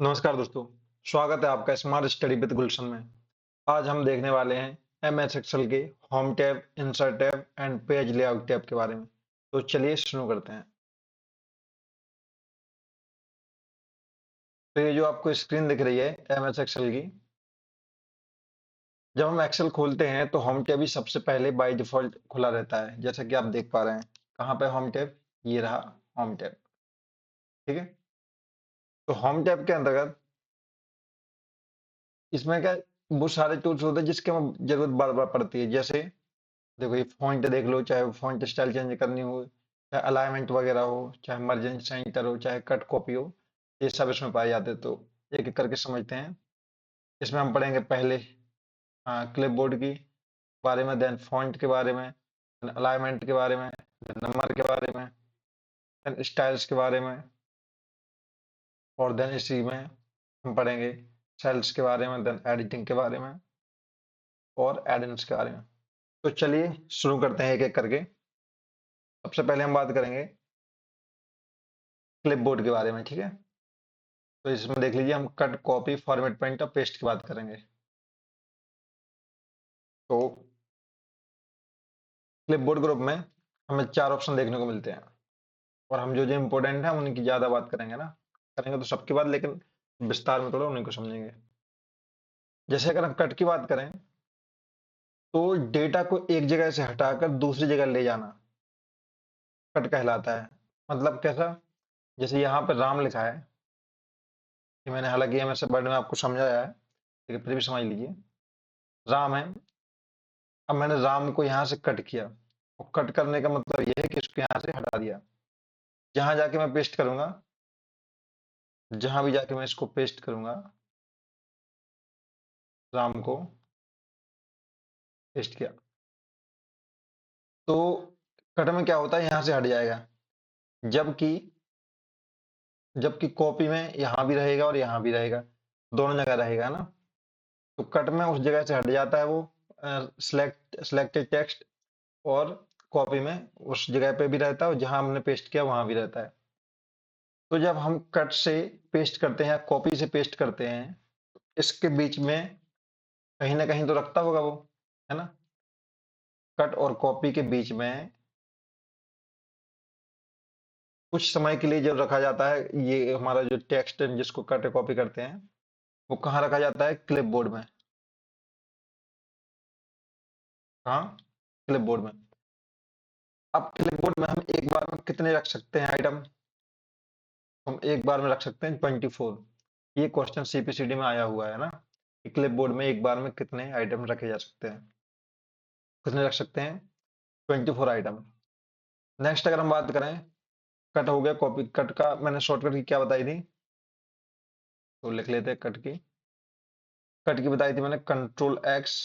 नमस्कार दोस्तों, स्वागत है आपका स्मार्ट स्टडी विद गुलशन में। आज हम देखने वाले हैं एमएस एक्सेल के home tab, insert tab and page layout tab के बारे में। तो चलिए शुरू करते हैं। तो ये जो आपको स्क्रीन दिख रही है एमएस एक्सेल की, जब हम एक्सेल खोलते हैं तो होम टैब ही सबसे पहले बाय डिफॉल्ट खुला रहता है, जैसा कि आप देख पा रहे हैं। कहाँ पे होम टैब? ये रहा होम टैब। ठीक है। तो होम टैब के अंतर्गत इसमें क्या, वो सारे टूल्स होते हैं जिसकी हमें जरूरत बार बार पड़ती है। जैसे देखो, ये फॉन्ट देख लो, चाहे फॉन्ट स्टाइल चेंज करनी हो, चाहे अलाइनमेंट वगैरह हो, चाहे मर्जिंग सेंटर हो, चाहे कट कॉपी हो, ये सब इसमें पाए जाते हैं। तो एक एक करके समझते हैं। इसमें हम पढ़ेंगे पहले क्लिपबोर्ड की बारे में, देन फॉन्ट के बारे में, देन अलाइनमेंट के बारे में, देन नंबर के बारे में, देन स्टाइल्स के बारे में, और देन इसी में हम पढ़ेंगे सेल्स के बारे में, देन एडिटिंग के बारे में और एडेंस के बारे में। तो चलिए शुरू करते हैं एक एक करके। सबसे पहले हम बात करेंगे क्लिपबोर्ड के बारे में। ठीक है। तो इसमें देख लीजिए, हम कट कॉपी फॉर्मेट पेंट और पेस्ट की बात करेंगे। तो क्लिपबोर्ड ग्रुप में हमें 4 ऑप्शन देखने को मिलते हैं, और हम जो जो इम्पोर्टेंट है उनकी ज्यादा बात करेंगे ना। करेंगे तो सबकी बात, लेकिन विस्तार में थोड़ा उन्हीं को समझेंगे। जैसे अगर हम कट की बात करें, तो डेटा को एक जगह से हटाकर दूसरी जगह ले जाना कट कहलाता है। मतलब कैसा? जैसे यहाँ पर राम लिखा है, कि मैंने हालांकि एमएस वर्ड में आपको समझाया है, लेकिन फिर भी समझ लीजिए। राम है। अब मैंने राम को यहाँ से कट किया, और कट करने का मतलब यह है कि इसको यहाँ से हटा दिया। जहां जाके मैं पेस्ट करूंगा, जहां भी जाके मैं इसको पेस्ट करूंगा, राम को पेस्ट किया, तो कट में क्या होता है, यहां से हट जाएगा। जबकि जबकि कॉपी में यहां भी रहेगा और यहां भी रहेगा, दोनों जगह रहेगा ना। तो कट में उस जगह से हट जाता है वो सिलेक्टेड टेक्स्ट, और कॉपी में उस जगह पे भी रहता है, और जहां हमने पेस्ट किया वहां भी रहता है। तो जब हम कट से पेस्ट करते हैं या कॉपी से पेस्ट करते हैं, इसके बीच में कहीं ना कहीं तो रखता होगा वो, है ना। कट और कॉपी के बीच में कुछ समय के लिए जब रखा जाता है, ये हमारा जो टेक्स्ट जिसको कट कॉपी करते हैं, वो कहाँ रखा जाता है? क्लिपबोर्ड में। हाँ, क्लिपबोर्ड में। अब क्लिपबोर्ड में हम एक बार में कितने रख सकते हैं आइटम? हम एक बार में रख सकते हैं 24। ये क्वेश्चन सीपीसीडी में आया हुआ है ना, कि क्लिपबोर्ड में एक बार में कितने आइटम रखे जा सकते हैं। कितने रख सकते हैं? 24 आइटम। नेक्स्ट अगर हम बात करें, कट हो गया कॉपी। कट का मैंने शॉर्टकट की क्या बताई थी, तो लिख लेते हैं कट की। कट की बताई थी मैंने, control x,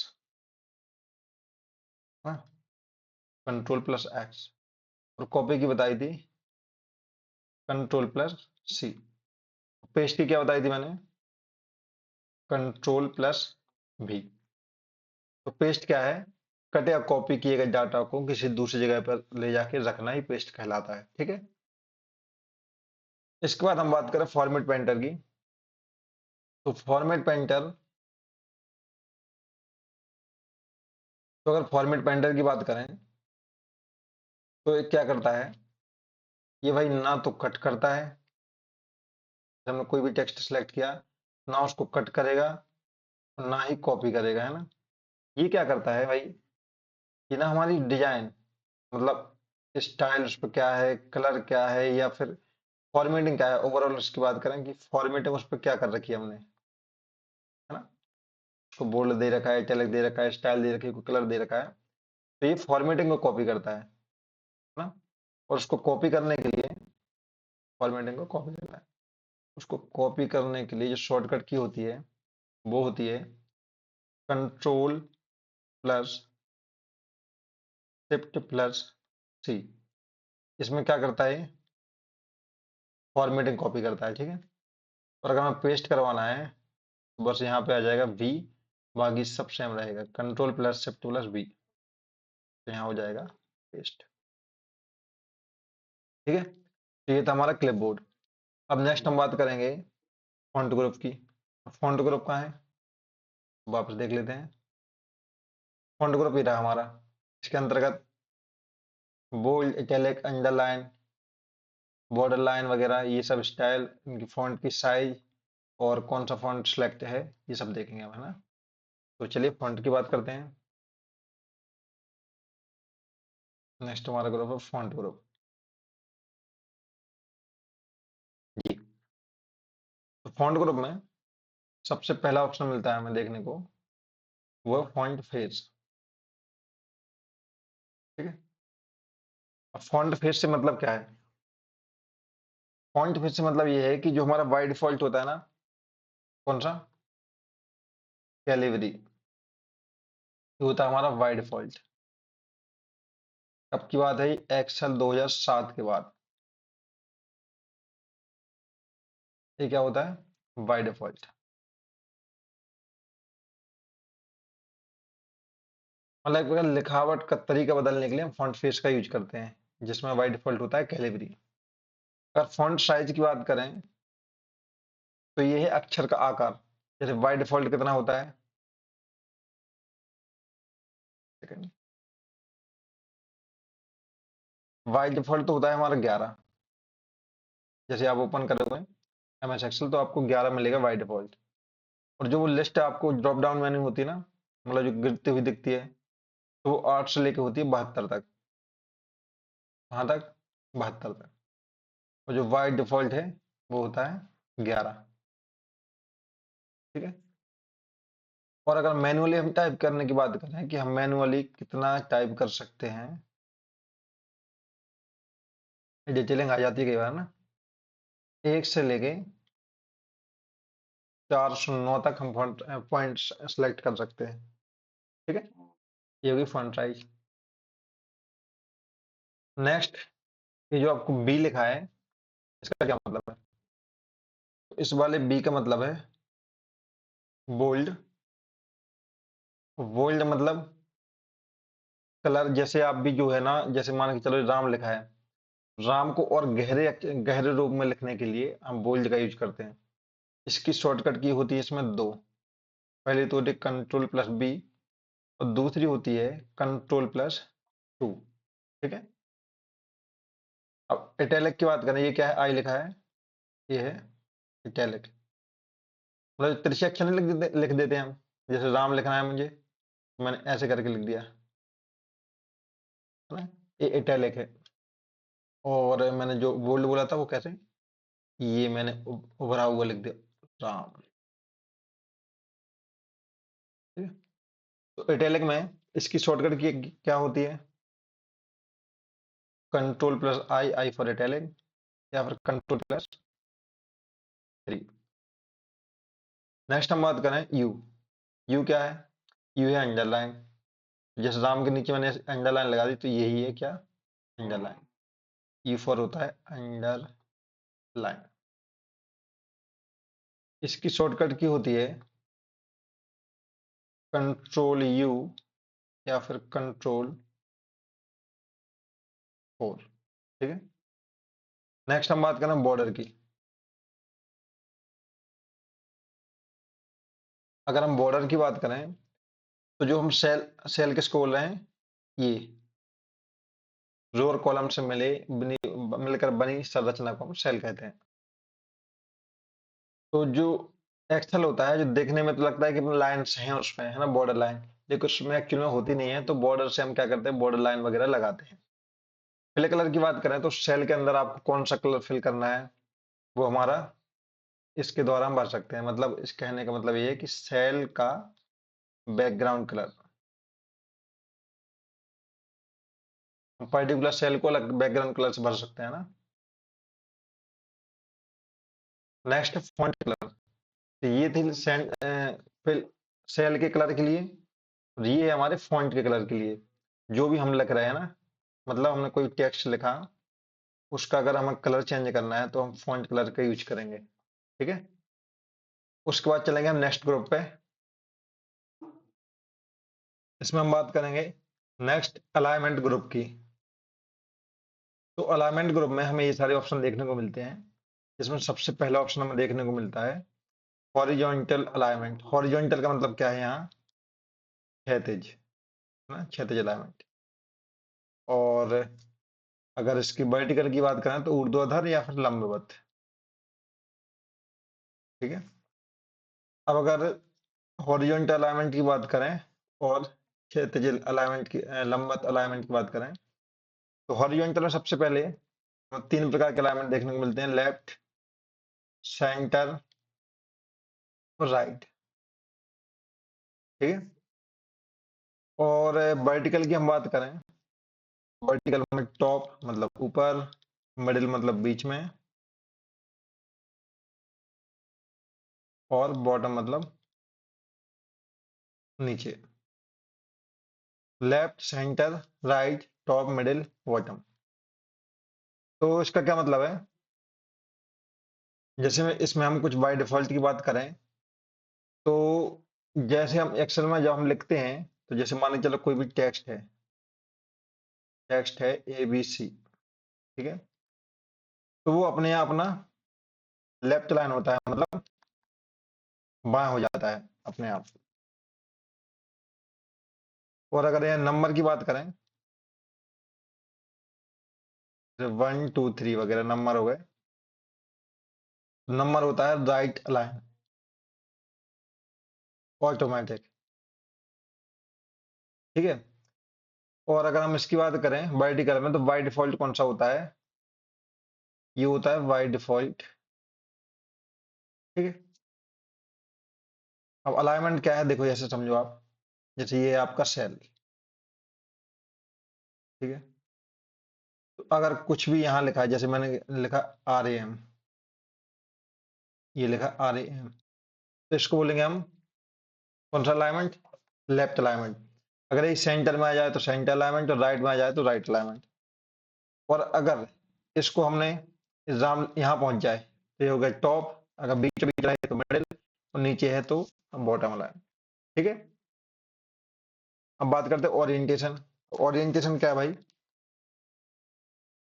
control plus x. और कॉपी की बताई थी कंट्रोल प्लस सी। पेस्ट की क्या बताई थी मैंने? कंट्रोल प्लस भी। तो पेस्ट क्या है? कट या कॉपी किए गए डाटा को किसी दूसरी जगह पर ले जाके रखना ही पेस्ट कहलाता है। ठीक है। इसके बाद हम बात करें फॉर्मेट पेंटर की। तो फॉर्मेट पेंटर, तो अगर फॉर्मेट पेंटर की बात करें, तो ये क्या करता है? ये भाई ना तो कट करता है, हमने कोई भी टेक्स्ट सेलेक्ट किया, ना उसको कट करेगा, और ना ही कॉपी करेगा, है ना। ये क्या करता है भाई? ये ना हमारी डिजाइन, मतलब स्टाइल उस पर क्या है, कलर क्या है, या फिर फॉर्मेटिंग क्या है, ओवरऑल उसकी बात करें कि फॉर्मेटिंग उस पर क्या कर रखी है हमने, है ना। उसको बोल्ड दे रखा है, इटैलिक दे रखा है, स्टाइल दे रखी है, कोई कलर दे रखा है, तो ये फॉर्मेटिंग को कॉपी करता है ना। और उसको कॉपी करने के लिए, फॉर्मेटिंग को कॉपी करना है, उसको कॉपी करने के लिए जो शॉर्टकट की होती है, वो होती है कंट्रोल प्लस शिफ्ट प्लस सी। इसमें क्या करता है? फॉर्मेटिंग कॉपी करता है। ठीक है। और अगर हमें पेस्ट करवाना है, तो बस यहाँ पे आ जाएगा वी, बाकी सब सेम रहेगा, control plus shift plus V, तो यहाँ हो जाएगा पेस्ट। ठीक है। तो ये था हमारा क्लिपबोर्ड। अब नेक्स्ट हम बात करेंगे फॉन्ट ग्रुप की। फॉन्ट ग्रुप कहाँ है, वापस देख लेते हैं। फॉन्ट ग्रुप ये रहा हमारा, इसके अंतर्गत bold, italic, underline, border line वगैरह ये सब स्टाइल, इनकी फॉन्ट की साइज और कौन सा फॉन्ट सेलेक्ट है, ये सब देखेंगे हम, है ना। तो चलिए फॉन्ट की बात करते हैं। नेक्स्ट हमारा ग्रुप है फॉन्ट ग्रुप जी। तो फॉन्ट ग्रुप में सबसे पहला ऑप्शन मिलता है हमें देखने को, वो फॉन्ट फेस। ठीक है। अब फॉन्ट फेस से मतलब क्या है, फॉन्ट फेस से मतलब ये है कि जो हमारा बाय डिफॉल्ट होता है ना, कौन सा, कैलिबरी, ये होता है हमारा बाय डिफॉल्ट। कब की बात है, एक्सेल 2007 के बाद ये क्या होता है, बाय डिफॉल्ट। मतलब एक प्रकार लिखावट का तरीका बदलने के लिए हम फॉन्ट फेस का यूज करते हैं, जिसमें बाय डिफॉल्ट होता है कैलिबरी। अगर फॉन्ट साइज की बात करें तो ये है अक्षर का आकार। जैसे बाय डिफॉल्ट कितना होता है, सेकंड, बाय डिफॉल्ट तो होता है हमारा 11। जैसे आप ओपन करोगे एमएस एक्सेल तो आपको 11 मिलेगा बाय डिफॉल्ट। और जो वो लिस्ट आपको ड्रॉप डाउन मेन्यू होती है ना, मतलब जो गिरती हुई दिखती है, तो वो 8 से लेके होती है 72 तक। कहाँ तक, 72 तक। और जो बाय डिफॉल्ट है वो होता है 11। ठीक है। और अगर मैनुअली हम टाइप करने की बात करें कि हम मैनुअली कितना टाइप कर सकते हैं, डिटेलिंग आ जाती है कई बार ना, 1 से लेके 409 तक हम पॉइंट सेलेक्ट कर सकते हैं। ठीक है। ये होगी फॉन्ट साइज। नेक्स्ट, ये जो आपको बी लिखा है, इसका क्या मतलब है, तो इस वाले बी का मतलब है बोल्ड। बोल्ड मतलब कलर, जैसे आप भी जो है ना, जैसे मान के चलो राम लिखा है, राम को और गहरे रूप में लिखने के लिए हम बोल्ड का यूज करते हैं। इसकी शॉर्टकट की होती है इसमें दो, पहली तो होती है कंट्रोल प्लस बी और दूसरी होती है कंट्रोल प्लस 2। ठीक है। अब इटैलिक की बात करें, ये क्या है, आई लिखा है, ये है इटैलिक। मतलब तिरछे अक्षर नहीं लिख देते हम, जैसे राम लिखना है मुझे, मैंने ऐसे करके लिख दिया, है ना, ये इटैलिक है। और मैंने जो बोल्ड बोला था वो कैसे, ये मैंने उभरा हुआ लिख दिया, राम। ठीक है। तो इटैलिक में इसकी शॉर्टकट की क्या होती है, control plus I, I for italic, या फिर कंट्रोल प्लस 3। नेक्स्ट हम बात करें यू। यू क्या है, यू है अंडरलाइन। जैसे राम के नीचे मैंने अंडरलाइन लगा दी तो यही है क्या, अंडरलाइन। यू फॉर होता है अंडरलाइन। इसकी शॉर्टकट की होती है कंट्रोल यू या फिर कंट्रोल 4। ठीक है। नेक्स्ट हम बात करें बॉर्डर की। अगर हम बॉर्डर की बात करें तो जो हम सेल सेल किसको बोल रहे हैं, ये रो और कॉलम से मिलकर बनी संरचना को हम सेल कहते हैं। तो जो एक्सेल होता है, जो देखने में तो लगता है कि लाइन्स हैं उसमें, है ना, बॉर्डर लाइन, लेकिन उसमें एक्चुअली में होती नहीं है। तो बॉर्डर से हम क्या करते हैं, बॉर्डर लाइन वगैरह लगाते हैं। फिल कलर की बात करें तो सेल के अंदर आपको कौन सा कलर फिल करना है, वो हमारा इसके द्वारा हम भर सकते हैं। मतलब इस कहने का मतलब ये है कि सेल का बैकग्राउंड कलर, पर्टिकुलर सेल को अलग बैकग्राउंड कलर से भर सकते हैं ना। नेक्स्ट फॉन्ट कलर, तो ये थी फिल सेल के कलर के लिए, और ये है हमारे फॉन्ट के कलर के लिए। जो भी हम लिख रहे हैं ना, मतलब हमने कोई टेक्स्ट लिखा, उसका अगर हमें कलर चेंज करना है तो हम फॉन्ट कलर का यूज करेंगे। ठीक है। उसके बाद चलेंगे हम नेक्स्ट ग्रुप पे। इसमें हम बात करेंगे नेक्स्ट अलाइनमेंट ग्रुप की। तो अलाइनमेंट ग्रुप में हमें ये सारे ऑप्शन देखने को मिलते हैं। इसमें सबसे पहला ऑप्शन हमें देखने को मिलता है हॉरिजॉन्टल अलाइनमेंट, हॉरिजॉन्टल का मतलब क्या है यहाँ? क्षैतिज, है ना, क्षैतिज अलाइनमेंट। और अगर इसकी वर्टिकल की बात करें तो ऊर्ध्वाधर या फिर लंबवत, ठीक है। अब अगर हॉरिजॉन्टल अलाइनमेंट की बात करें और क्षैतिज अलाइनमेंट की लंबवत अलाइनमेंट की बात करें, तो हॉरिजॉन्टल में सबसे पहले तीन प्रकार के अलाइनमेंट देखने को मिलते हैं, लेफ्ट, सेंटर और राइट, ठीक है। और वर्टिकल की हम बात करें, वर्टिकल में टॉप मतलब ऊपर, मिडिल मतलब बीच में, और बॉटम मतलब नीचे। Left, centre, right, top, middle, bottom. तो इसका क्या मतलब है? जैसे में इसमें हम कुछ बाय डिफॉल्ट की बात करें, तो जैसे हम एक्सेल में जब हम लिखते हैं, तो जैसे मान लीजिए चलो कोई भी टेक्स्ट है ABC, ठीक है। तो वो अपने आप ना लेफ्ट लाइन होता है, मतलब बाएं हो जाता है अपने आप। और अगर ये नंबर की बात करें, 1 2 3 वगैरह नंबर हो गए, नंबर होता है राइट लाइन, ऑटोमेटिक, ठीक है। और अगर हम इसकी बात करें वर्टिकल में, तो बाय डिफॉल्ट कौन सा होता है? ये होता है बाय डिफॉल्ट, ठीक है। अब अलाइनमेंट क्या है, देखो ऐसे समझो आप, जैसे ये है आपका सेल, ठीक है। तो अगर कुछ भी यहाँ लिखा है, जैसे मैंने लिखा RAM, ये लिखा RAM, तो इसको बोलेंगे हम कौन सा अलाइनमेंट? Left alignment. अगर ये सेंटर में आ जाए तो सेंटर अलाइनमेंट, और राइट में आ जाए तो राइट अलाइनमेंट। और अगर इसको हमने एग्जाम यहाँ पहुंच जाए तो ये हो गया टॉप, अगर बीच बीच है तो मिडिल, और नीचे है तो बॉटम अलाइन, ठीक है। अब बात करते हैं ओरिएंटेशन। ओरिएंटेशन क्या है भाई?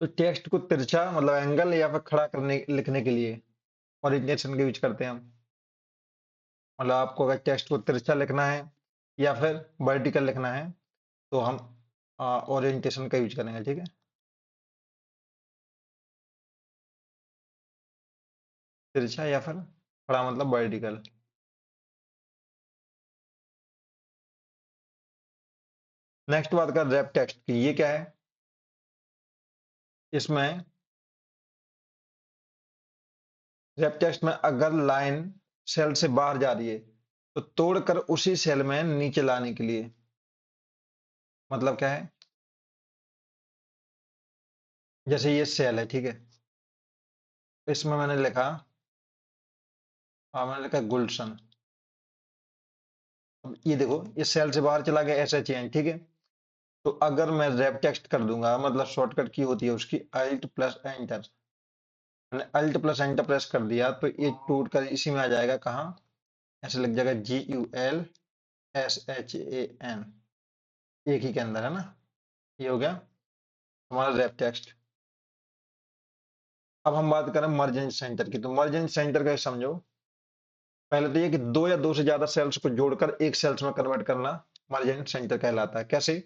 तो टेक्स्ट को तिरछा मतलब एंगल या फिर खड़ा करने लिखने के लिए ओरिएंटेशन का यूज करते हैं हम। मतलब आपको अगर टेक्स्ट को तिरछा लिखना है या फिर वर्टिकल लिखना है, तो हम ओरिएंटेशन का यूज करेंगे, ठीक है। तिरछा या फिर खड़ा मतलब वर्टिकल। नेक्स्ट बात कर रैप टेक्स्ट की, ये क्या है? इसमें रैप टेक्स्ट में अगर लाइन सेल से बाहर जा रही है, तो तोड़कर उसी सेल में नीचे लाने के लिए, मतलब क्या है? जैसे ये सेल है, ठीक है। इसमें मैंने लिखा गुलशन। अब ये देखो, इस सेल से बाहर चला गया SHN, ठीक है। तो अगर मैं रैप टेक्स्ट कर दूंगा, मतलब शॉर्टकट की होती है उसकी अल्ट प्लस एंटर, मैंने अल्ट प्लस एंटर प्रेस कर दिया, तो ये टूट कर इसी में आ जाएगा, कहाँ? ऐसे लग जाएगा GULSHAN, एक ही के अंदर, है ना। ये हो गया हमारा रैप टेक्स्ट। अब हम बात करें मर्ज सेंटर की, तो मर्ज सेंटर का समझो, पहले तो ये कि दो या दो से ज्यादा सेल्स को जोड़कर एक सेल्स में कन्वर्ट करना मर्ज सेंटर कहलाता है। कैसे?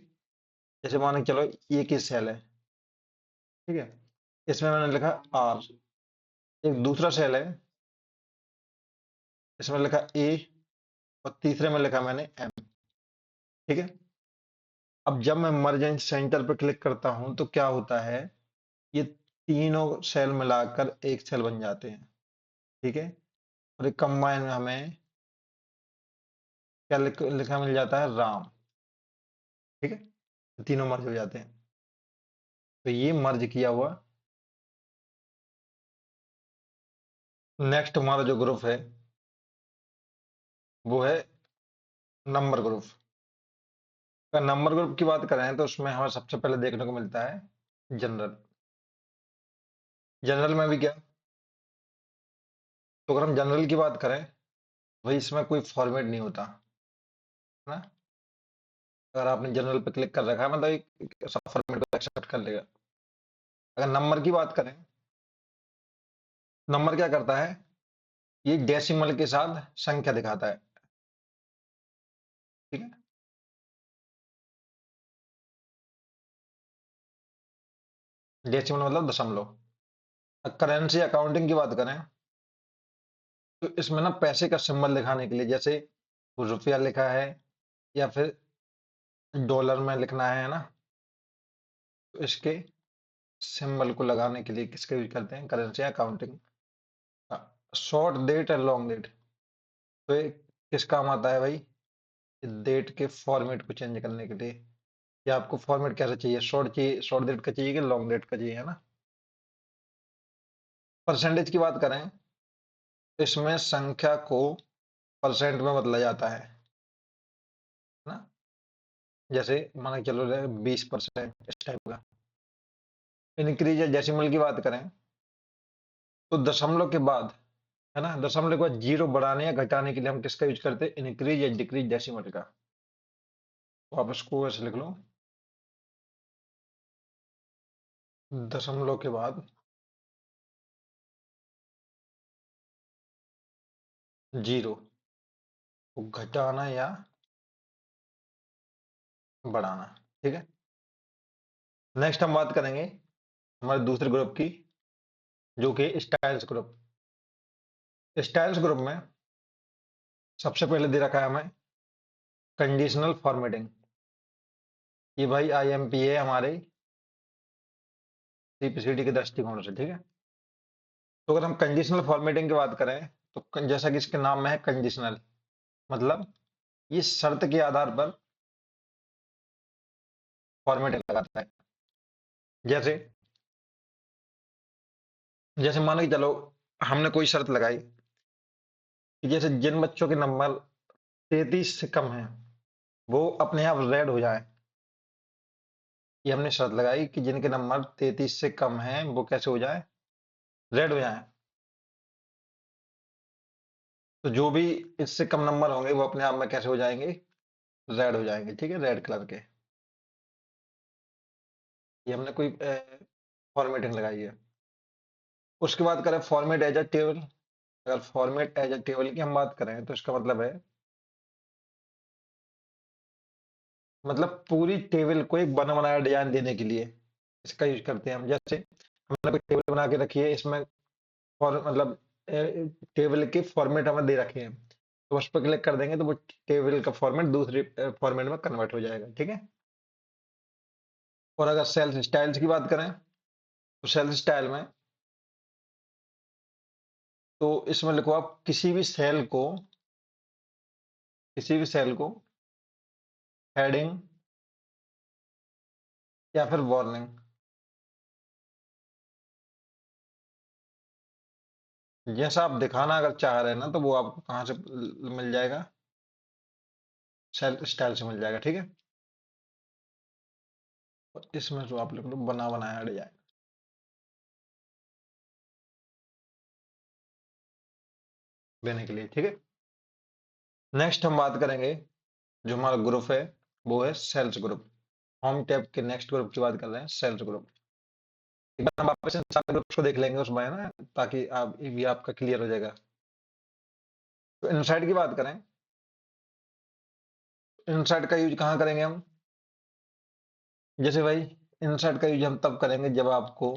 जैसे मान के चलो ये की सेल है, ठीक है। इसमें मैंने लिखा R, एक दूसरा सेल है, इसमें लिखा A, और तीसरे में लिखा मैंने M, ठीक है। अब जब मैं मर्ज सेंटर पर क्लिक करता हूं तो क्या होता है? ये तीनों सेल मिलाकर एक सेल बन जाते हैं, ठीक है। और एक कंबाइन में हमें क्या लिखा मिल जाता है? राम, ठीक है। तीनों मर्ज हो जाते हैं। तो ये मर्ज किया हुआ। नेक्स्ट हमारा जो ग्रुप है वो है नंबर ग्रुप। अगर नंबर ग्रुप की बात करें तो उसमें हमें सबसे पहले देखने को मिलता है जनरल। जनरल में भी क्या, तो अगर हम जनरल की बात करें, भाई इसमें कोई फॉर्मेट नहीं होता, है ना। अगर आपने जनरल पे क्लिक कर रखा है, मतलब सब फॉर्मेट को एक्सेप्ट कर लेगा। अगर नंबर की बात करें, नंबर क्या करता है? ये डेसिमल के साथ संख्या दिखाता है, ठीक है। डेसिमल मतलब दशमलव। करेंसी अकाउंटिंग की बात करें तो इसमें ना पैसे का सिंबल दिखाने के लिए, जैसे रुपया लिखा है या फिर डॉलर में लिखना है ना, तो इसके सिंबल को लगाने के लिए किसका यूज करते हैं, करेंसी अकाउंटिंग का। शॉर्ट डेट और लॉन्ग डेट, तो ये किस काम आता है भाई, डेट के फॉर्मेट को चेंज करने के लिए। या आपको फॉर्मेट कैसा चाहिए, शॉर्ट चाहिए, शॉर्ट डेट का चाहिए कि लॉन्ग डेट का चाहिए, है ना। परसेंटेज की बात करें तो इसमें संख्या को परसेंट में बदला जाता है ना। जैसे माना कि चलो 20% इस टाइप का। इंक्रीज या डेसिमल की बात करें तो दशमलव के बाद, है ना, दशमलव के बाद जीरो बढ़ाने या घटाने के लिए हम किसका यूज करते हैं, इंक्रीज या डिक्रीज डेसिमल का। तो आप इसको ऐसे लिख लो, दशमलव के बाद जीरो को घटाना या बढ़ाना, ठीक है। नेक्स्ट हम बात करेंगे हमारे दूसरे ग्रुप की, जो कि स्टाइल्स ग्रुप। स्टाइल्स ग्रुप में सबसे पहले दे रखा है हमें कंडीशनल फॉर्मेटिंग। ये भाई आईएमपी है हमारे सीपीसीटी के दृष्टिकोण से, ठीक है। तो अगर हम कंडीशनल फॉर्मेटिंग की बात करें तो जैसा कि इसके नाम में है कंडीशनल, मतलब ये शर्त के आधार पर फॉर्मेटिंग लगाता है। जैसे जैसे मान के चलो हमने कोई शर्त लगाई कि जैसे जिन बच्चों के नंबर 33 से कम है वो अपने आप रेड हो जाए। ये हमने शर्त लगाई कि जिनके नंबर 33 से कम है वो कैसे हो जाए, रेड हो जाए। तो जो भी इससे कम नंबर होंगे वो अपने आप में कैसे हो जाएंगे, रेड हो जाएंगे, ठीक है, रेड कलर के। ये हमने कोई फॉर्मेटिंग लगाई है। उसके बाद करें फॉर्मेट एज अ टेबल। अगर फॉर्मेट एज अ टेबल की हम बात करें तो इसका मतलब है, मतलब पूरी टेबल को एक बना बनाया डिजाइन देने के लिए इसका यूज करते हैं हम। जैसे हमने कोई टेबल बना के रखी है, इसमें फॉर मतलब टेबल के फॉर्मेट हमें दे रखे हैं, तो उस पर क्लिक कर देंगे तो वो टेबल का फॉर्मेट दूसरे फॉर्मेट में कन्वर्ट हो जाएगा, ठीक है। और अगर सेल्स स्टाइल्स की बात करें तो सेल्स स्टाइल में, तो इसमें लिखो आप किसी भी सेल को हेडिंग या फिर वार्निंग, जैसा आप दिखाना अगर चाह रहे हैं ना तो वो आपको कहाँ से मिल जाएगा, सेल स्टाइल से मिल जाएगा, ठीक है। और इसमें जो आप लिख लो बना बनाया डिजाइन देने के लिए, ठीक है। नेक्स्ट हम बात करेंगे, जो हमारा ग्रुप है वो है सेल्स ग्रुप। होम टैब के नेक्स्ट ग्रुप की बात कर रहे हैं, सेल्स ग्रुप। एक बार हम वापस इन सारे ग्रुप्स को देख लेंगे उसमें, है ना, ताकि आप ये भी आपका क्लियर हो जाएगा। तो इनसाइड की बात करें, इनसाइड का यूज कहाँ करेंगे हम, जैसे भाई इनसाइड का यूज हम तब करेंगे जब आपको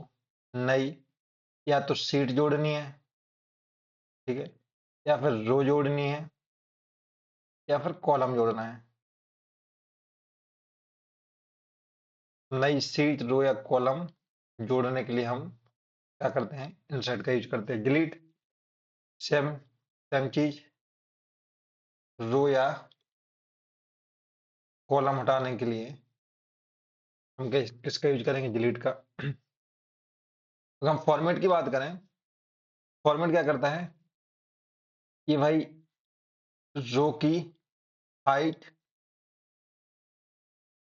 नई या तो सीट जोड़नी है, ठीक है, या फिर रो जोड़नी है, या फिर कॉलम जोड़ना है। नई सीट, रो या कॉलम जोड़ने के लिए हम क्या करते हैं, इंसर्ट का यूज करते हैं। डिलीट, सेम सेम चीज, रो या कॉलम हटाने के लिए हम किसका यूज करेंगे, डिलीट का। अगर हम फॉर्मेट की बात करें, फॉर्मेट क्या करता है, कि भाई रो की हाइट,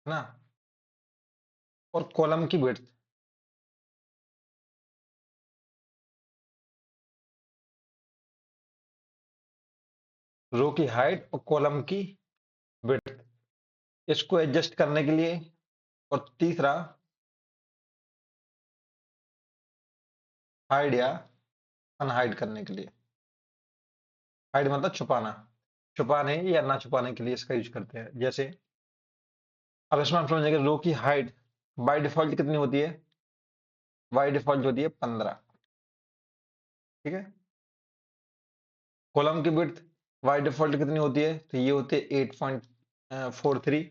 ना, और कॉलम की विड्थ, रो की हाइट और कॉलम की विड्थ, इसको एडजस्ट करने के लिए। और तीसरा हाइड या अनहाइड करने के लिए। हाइड मतलब छुपाना, छुपाने या ना छुपाने के लिए इसका यूज करते हैं। जैसे अब इसमें हम समझेंगे रो की हाइट बाय डिफॉल्ट कितनी होती है, बाय डिफॉल्ट होती है 15, ठीक है। कॉलम की विड्थ बाय डिफॉल्ट कितनी होती है, तो ये होती है 8.43।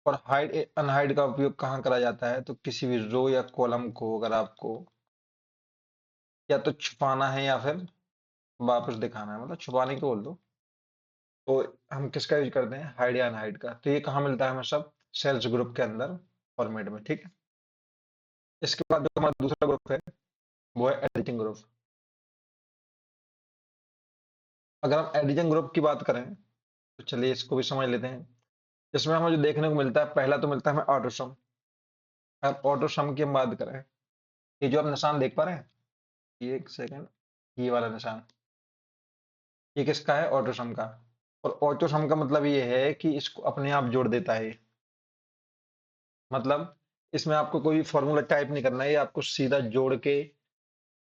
और हाइड अनहाइड का उपयोग कहाँ करा जाता है, तो किसी भी रो या कॉलम को अगर आपको या तो छुपाना है या फिर वापस दिखाना है, मतलब छुपाने को बोल दो, तो हम किसका यूज करते हैं, हाइड या अनहाइड का। तो ये कहाँ मिलता है हमें, सब सेल्स ग्रुप के अंदर फॉर्मेट में, ठीक है। इसके बाद जो हमारा दूसरा ग्रुप है वो है एडिटिंग ग्रुप। अगर हम एडिटिंग ग्रुप की बात करें तो चलिए इसको भी समझ लेते हैं। इसमें हमें जो देखने को मिलता है, पहला तो मिलता है हमें ऑटो सम। अब ऑटो सम की हम बात करें, ये जो आप निशान देख पा रहे हैं, ये एक सेकेंड, ये वाला निशान, ये किसका है, ऑटो सम का। और ऑटो सम का मतलब ये है कि इसको अपने आप जोड़ देता है ये। मतलब इसमें आपको कोई फॉर्मूला टाइप नहीं करना है, ये आपको सीधा जोड़ के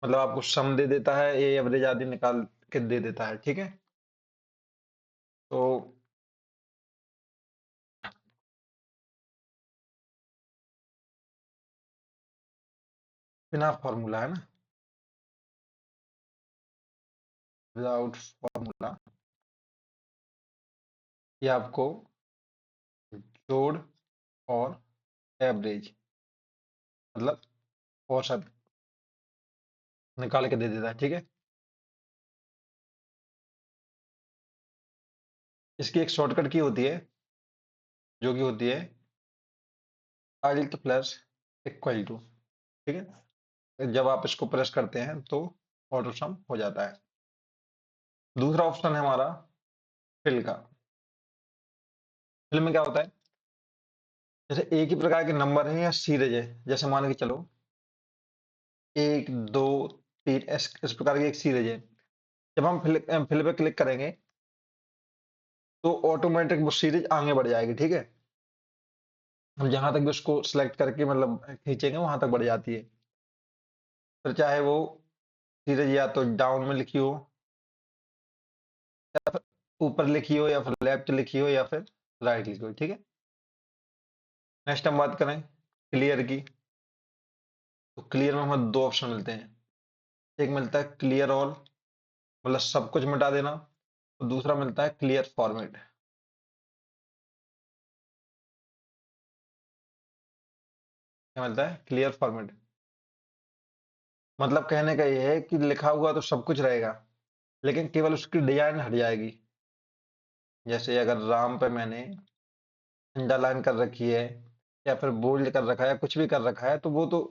मतलब आपको सम दे देता है, ये एवरेज आदि निकाल के दे देता है, ठीक है। तो बिना फॉर्मूला है ना, विदाउट फॉर्मूला ये आपको जोड़ और एवरेज मतलब औसत निकाल के दे देता है, ठीक है। इसकी एक शॉर्टकट की होती है, जो कि होती है अल्ट प्लस इक्वल टू, ठीक है। जब आप इसको प्रेस करते हैं तो ऑटो सम हो जाता है। दूसरा ऑप्शन है हमारा फिल का। फिल में क्या होता है, जैसे एक ही प्रकार के नंबर हैं या सीरीज है, जैसे मान के चलो 1 2 3, इस प्रकार की एक सीरीज है। जब हम फिल पे क्लिक करेंगे तो ऑटोमेटिक वो सीरीज आगे बढ़ जाएगी, ठीक है। हम जहां तक भी उसको सिलेक्ट करके मतलब खींचेंगे वहां तक बढ़ जाती है। फिर चाहे वो सीरीज या तो डाउन में लिखी हो, या फिर ऊपर लिखी हो, या फिर लेफ्ट लिखी हो, या फिर राइट लिखी हो, ठीक है। नेक्स्ट हम बात करें क्लियर की। तो क्लियर में हमें दो ऑप्शन मिलते हैं, एक मिलता है क्लियर ऑल मतलब सब कुछ मिटा देना, और दूसरा मिलता है क्लियर फॉर्मेट। क्या मिलता है, क्लियर फॉर्मेट। मतलब कहने का ये है कि लिखा हुआ तो सब कुछ रहेगा, लेकिन केवल उसकी डिजाइन हट जाएगी। जैसे अगर राम पे मैंने अंडरलाइन कर रखी है, या फिर बोल्ड कर रखा है, या कुछ भी कर रखा है, तो वो तो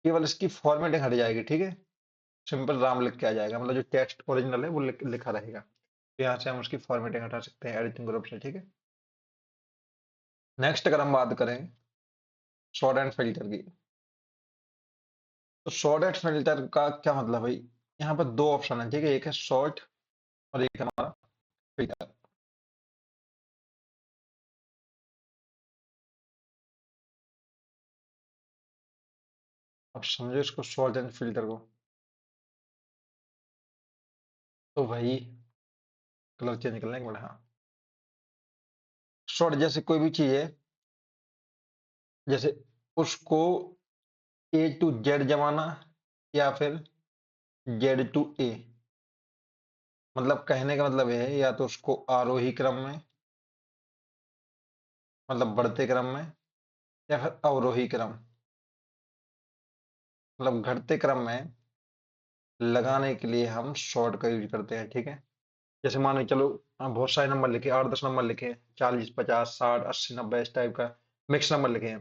केवल इसकी फॉर्मेटिंग हट जाएगी, ठीक है। सिंपल राम लिख के आ जाएगा, मतलब जो टेक्स्ट ओरिजिनल है वो लिखा रहेगा। तो यहाँ से हम उसकी फॉर्मेटिंग हटा सकते हैं एडिटिंग ग्रुप से, ठीक है। नेक्स्ट अगर हम बात करें शॉर्ट एंड फिल्टर की, तो शॉर्ट एंड फिल्टर का क्या मतलब है, यहाँ पर दो ऑप्शन है, ठीक है। एक है शॉर्ट और एक है हमारा फिल्टर। अब समझो इसको शॉर्ट एंड फिल्टर को, तो भाई कलर चेंज करना है, हाँ। शॉर्ट जैसे कोई भी चीज है, जैसे उसको ए टू जेड जमाना, या फिर जेड टू ए। मतलब कहने का मतलब ये है, या तो उसको आरोही क्रम में मतलब बढ़ते क्रम में, या फिर अवरोही क्रम मतलब घटते क्रम में लगाने के लिए हम शॉर्ट का यूज करते हैं, ठीक है। जैसे मान के चलो बहुत सारे नंबर लिखे, 8 10 नंबर लिखे, 40 50 60 80 90 इस टाइप का मिक्स नंबर लिखे हैं।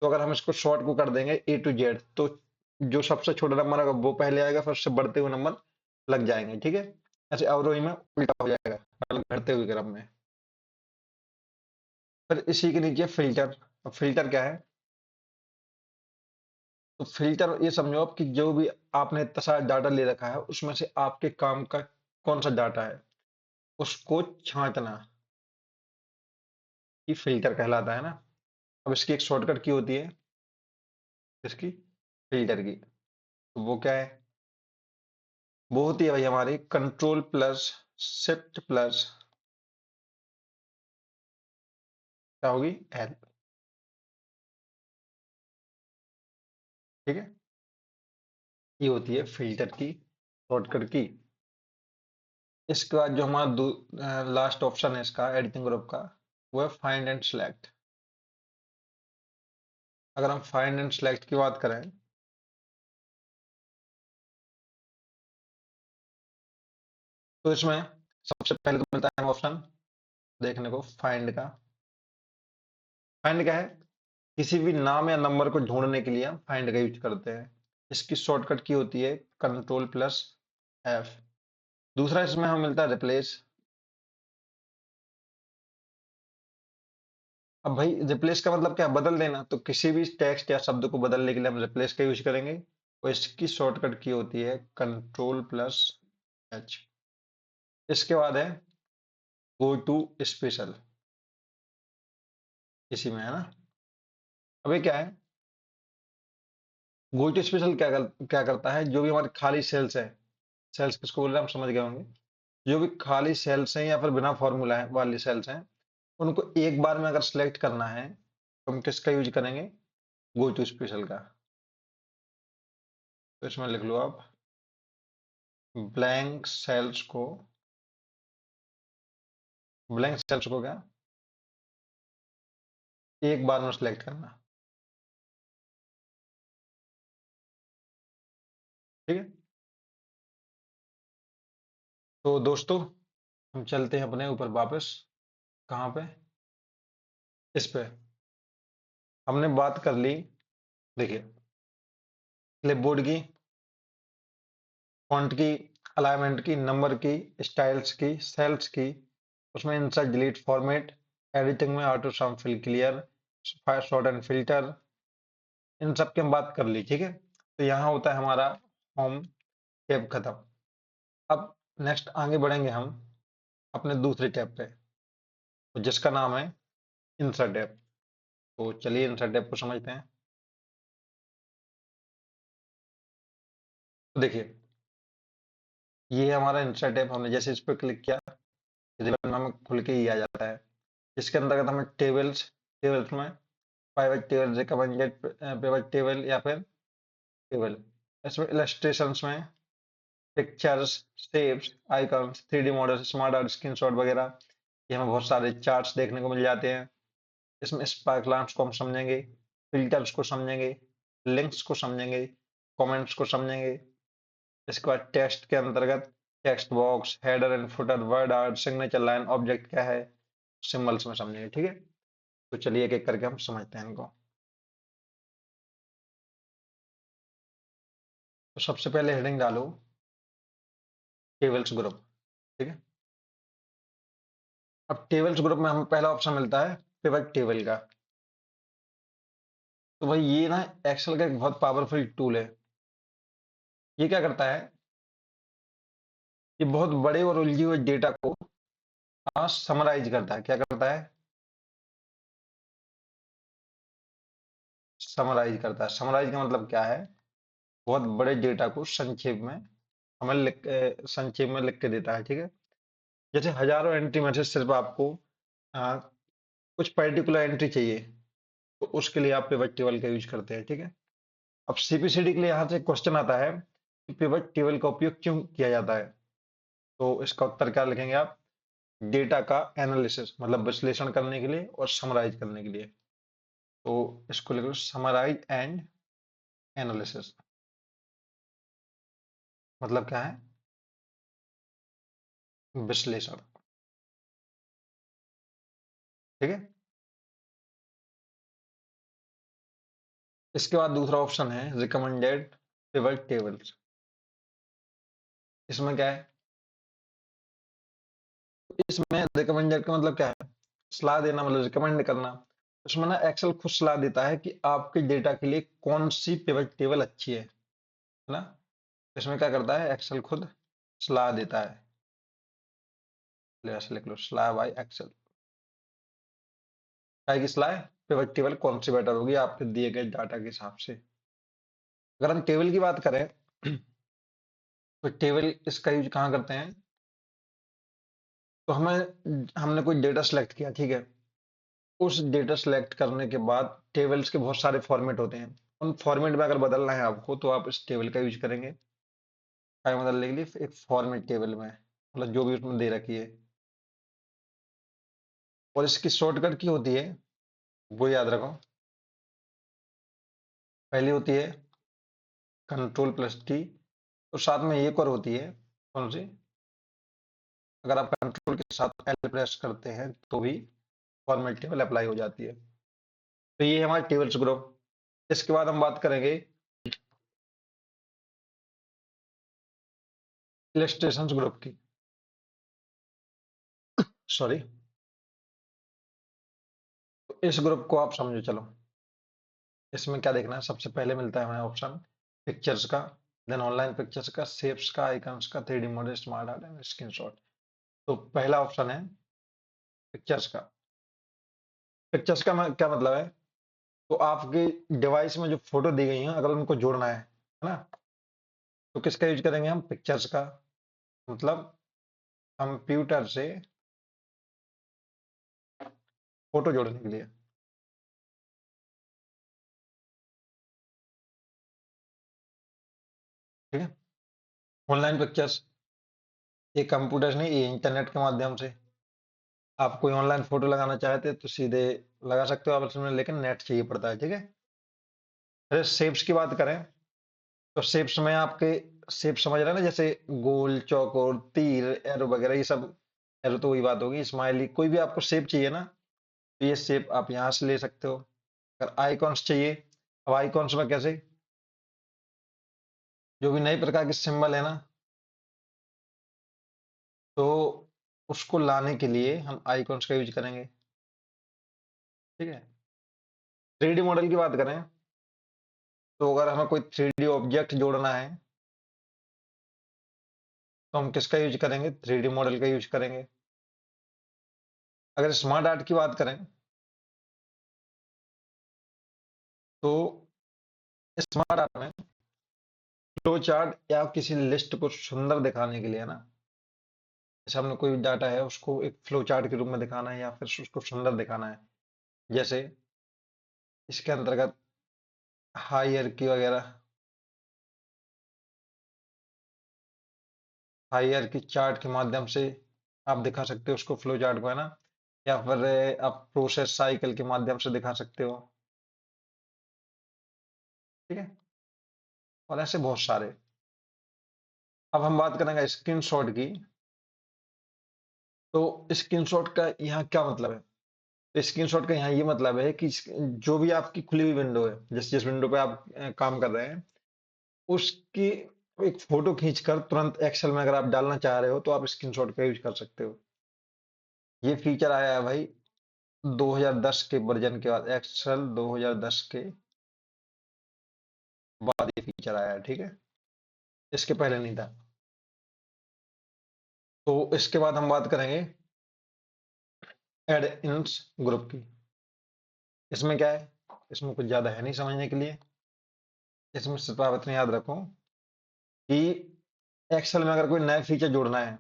तो अगर हम इसको शॉर्ट को कर देंगे ए टू जेड, तो जो सबसे छोटा नंबर होगा वो पहले आएगा, फिर उससे बढ़ते हुए नंबर लग जाएंगे, ठीक है। ऐसे अवरोही में उल्टा हो जाएगा, मतलब घटते हुए क्रम में। फिर इसी के नीचे फिल्टर। अब फिल्टर क्या है, तो फिल्टर ये समझो आप कि जो भी आपने इतना सारा डाटा ले रखा है, उसमें से आपके काम का कौन सा डाटा है उसको छांटना, ये फिल्टर कहलाता है ना। अब इसकी एक शॉर्टकट की होती है, इसकी फिल्टर की, तो वो क्या है, वो होती है भाई हमारी कंट्रोल प्लस शिफ्ट प्लस क्या होगी, एल। ठीक है, ये होती है फिल्टर की शॉर्टकट की। इसके बाद जो हमारा लास्ट ऑप्शन है इसका एडिटिंग ग्रुप का, वो है फाइंड एंड सेलेक्ट। अगर हम फाइंड एंड सेलेक्ट की बात करें तो इसमें सबसे पहले तो मिलता है ऑप्शन देखने को फाइंड का। फाइंड क्या है, किसी भी नाम या नंबर को ढूंढने के लिए हम फाइंड का यूज करते हैं। इसकी शॉर्टकट की होती है कंट्रोल प्लस एफ। दूसरा इसमें हमें मिलता है रिप्लेस। अब भाई रिप्लेस का मतलब क्या है, बदल देना। तो किसी भी टेक्स्ट या शब्द को बदलने के लिए हम रिप्लेस का यूज करेंगे, और इसकी शॉर्टकट की होती है कंट्रोल प्लस एच। इसके बाद है गो टू स्पेशल, इसी में है ना। अब ये क्या है, गो टू स्पेशल क्या करता है, जो भी हमारे खाली सेल्स है, सेल्स किसको बोल रहे हैं हम समझ गए होंगे, जो भी खाली सेल्स हैं या फिर बिना फॉर्मूला है वाली सेल्स हैं, उनको एक बार में अगर सिलेक्ट करना है तो हम किसका यूज करेंगे, गो टू स्पेशल का। तो इसमें लिख लो आप ब्लैंक सेल्स को, ब्लैंक सेल्स को क्या, एक बार में सिलेक्ट करना। ठीक है, तो दोस्तों हम चलते हैं अपने ऊपर वापस। कहाँ पे, इस पे हमने बात कर ली। देखिए, क्लिपबोर्ड की, फॉन्ट की, अलाइनमेंट की, नंबर की, स्टाइल्स की, सेल्स की, उसमें इंसर्ट डिलीट फॉर्मेट, एडिटिंग में auto sum fill clear, sort and filter, इन सब की हम बात कर ली। ठीक है, तो यहाँ होता है हमारा होम टैब खत्म। अब नेक्स्ट आगे बढ़ेंगे हम अपने दूसरे टैब पे, तो जिसका नाम है इंसर्ट टैब। तो चलिए इंसर्ट टैब को समझते हैं। तो देखिए, ये है हमारा इंसर्ट टैब। हमने जैसे इस पर क्लिक किया, रिबन में खुल के ही आ जाता है। इसके अंतर्गत हमें टेबल्स, टेबल्स में pivot table, recommended pivot table या फिर टेबल, इसमें इलस्ट्रेशंस में pictures, shapes, icons, 3D models, smart art, screenshot वगैरह, ये हमें बहुत सारे चार्ट्स देखने को मिल जाते हैं। इसमें स्पार्कलाम्स को हम समझेंगे, फिल्टर्स को समझेंगे, लिंक्स को समझेंगे, कमेंट्स को समझेंगे। इसके बाद टेक्स्ट के अंतर्गत text box, header and footer, word art, signature line, object क्या है, सिंबल्स में समझेंगे। ठीक है, तो चलिए एक एक करके हम समझते हैं इनको। तो सबसे पहले हेडिंग डालो टेबल्स ग्रुप। ठीक है, अब टेबल्स ग्रुप में हमें पहला ऑप्शन मिलता है पिवट टेबल का। तो भाई ये ना एक्सेल का एक बहुत पावरफुल टूल है। ये क्या करता है, ये बहुत बड़े और उलझे हुए डेटा को समराइज करता है। क्या करता है, समराइज करता है। समराइज का मतलब क्या है, बहुत बड़े डेटा को संक्षेप में हमें संक्षेप में लिख के देता है। ठीक है, जैसे हजारों एंट्री में से सिर्फ आपको आ, कुछ पर्टिकुलर एंट्री चाहिए, तो उसके लिए आप पिवट टेबल का यूज करते हैं। ठीक है, अब सीपीसीडी के लिए यहाँ से क्वेश्चन आता है कि पिवट टेबल का उपयोग क्यों किया जाता है। तो इसका उत्तर क्या लिखेंगे आप, डेटा का एनालिसिस मतलब विश्लेषण करने के लिए और समराइज करने के लिए। तो इसको लिखो समराइज एंड एनालिसिस, मतलब क्या है, विश्लेषण। ठीक है, इसके बाद दूसरा ऑप्शन है रिकमेंडेड पिवट टेबल्स। इसमें क्या है, इसमें रिकमेंडेड का मतलब क्या है, सलाह देना, मतलब रिकमेंड करना। उसमें ना एक्सेल खुद सलाह देता है कि आपके डेटा के लिए कौन सी पिवट टेबल अच्छी है ना। इसमें क्या करता है, एक्सेल खुद सलाह देता है। ले ऐसे लिख लो सलाह बाय एक्सेल, क्या की सलाह है, पिवट टेबल कौन सी बेटर होगी आपके दिए गए डाटा के हिसाब से। अगर हम टेबल की बात करें तो टेबल इसका यूज कहाँ करते हैं? तो हमने कोई डेटा सेलेक्ट किया, ठीक है। उस डेटा सेलेक्ट करने के बाद टेबल्स के बहुत सारे फॉर्मेट होते हैं। उन फॉर्मेट में अगर बदलना है आपको तो आप इस टेबल का यूज करेंगे फाइल बदलने के लिए एक फॉर्मेट टेबल में, मतलब जो भी उसमें दे रखी है। और इसकी शॉर्टकट की होती है, वो याद रखो। पहली होती है Ctrl+T, और साथ में एक और होती है, कौन सी? अगर आप कंट्रोल के साथ एल प्रेस करते हैं तो भी फॉर्मेट टेबल अप्लाई हो जाती है। तो ये है हमारा टेबल्स ग्रुप। इसके बाद हम बात करेंगे इलस्ट्रेशंस ग्रुप की। सॉरी। तो इस ग्रुप को आप समझो, चलो। इसमें क्या देखना है? सबसे पहले मिलता है हमें ऑप्शन पिक्चर्स का, देन ऑनलाइन पिक्चर्स का, शेप्स का, आइकन्स का, 3D model, smart art and screenshot. तो पहला ऑप्शन है पिक्चर्स का। पिक्चर्स का क्या मतलब है? तो आपके डिवाइस में जो फोटो दी गई है, अगर उनको जोड़ना है ना, तो किसका यूज करेंगे हम? पिक्चर्स का। मतलब कंप्यूटर से फोटो जोड़ने के लिए, ठीक है। ऑनलाइन पिक्चर्स, ये कंप्यूटर नहीं, ये इंटरनेट के माध्यम से आप कोई ऑनलाइन फोटो लगाना चाहते हैं तो सीधे लगा सकते हो आप इसमें, लेकिन नेट चाहिए पड़ता है, ठीक है। अरे शेप्स की बात करें तो शेप्स में आपके शेप समझ रहे हैं ना, जैसे गोल, चौकोर, तीर, एरो वगैरह, ये सब। एरो तो वही बात होगी, स्माइली, कोई भी आपको शेप चाहिए ना, तो ये शेप आप यहाँ से ले सकते हो। अगर आइकॉन्स चाहिए, अब आइकॉन्स में कैसे? जो भी नए प्रकार के सिंबल है ना, तो उसको लाने के लिए हम आइकॉन्स का यूज करेंगे, ठीक है। 3D मॉडल की बात करें तो अगर हमें कोई 3D ऑब्जेक्ट जोड़ना है तो हम किसका यूज करेंगे? 3D मॉडल का यूज करेंगे। अगर स्मार्ट आर्ट की बात करें तो स्मार्ट आर्ट में फ्लो चार्ट या किसी लिस्ट को सुंदर दिखाने के लिए ना, जैसे हमने कोई डाटा है उसको एक फ्लो चार्ट के रूप में दिखाना है या फिर उसको सुंदर दिखाना है, जैसे इसके अंतर्गत हायरार्की वगैरह, हायरार्की चार्ट के माध्यम से आप दिखा सकते हो उसको, फ्लो चार्ट को, है ना। या फिर आप प्रोसेस साइकिल के माध्यम से दिखा सकते हो, ठीक है। और ऐसे बहुत सारे। अब हम बात करेंगे स्क्रीनशॉट की। तो स्क्रीनशॉट का यहाँ क्या मतलब है? तो स्क्रीनशॉट का यहाँ ये मतलब है कि जो भी आपकी खुली हुई विंडो है, जिस जिस विंडो पे आप काम कर रहे हैं, उसकी एक फोटो खींचकर तुरंत एक्सेल में अगर आप डालना चाह रहे हो तो आप स्क्रीनशॉट का यूज कर सकते हो। ये फीचर आया है भाई 2010 के वर्जन के बाद, एक्सेल 2010 के बाद ये फीचर आया है, ठीक है। इसके पहले नहीं था। तो इसके बाद हम बात करेंगे एड इन्स ग्रुप की। इसमें क्या है? इसमें कुछ ज्यादा है नहीं समझने के लिए। इसमें सिर्फ आप इतना याद रखो कि एक्सेल में अगर कोई नया फीचर जोड़ना है,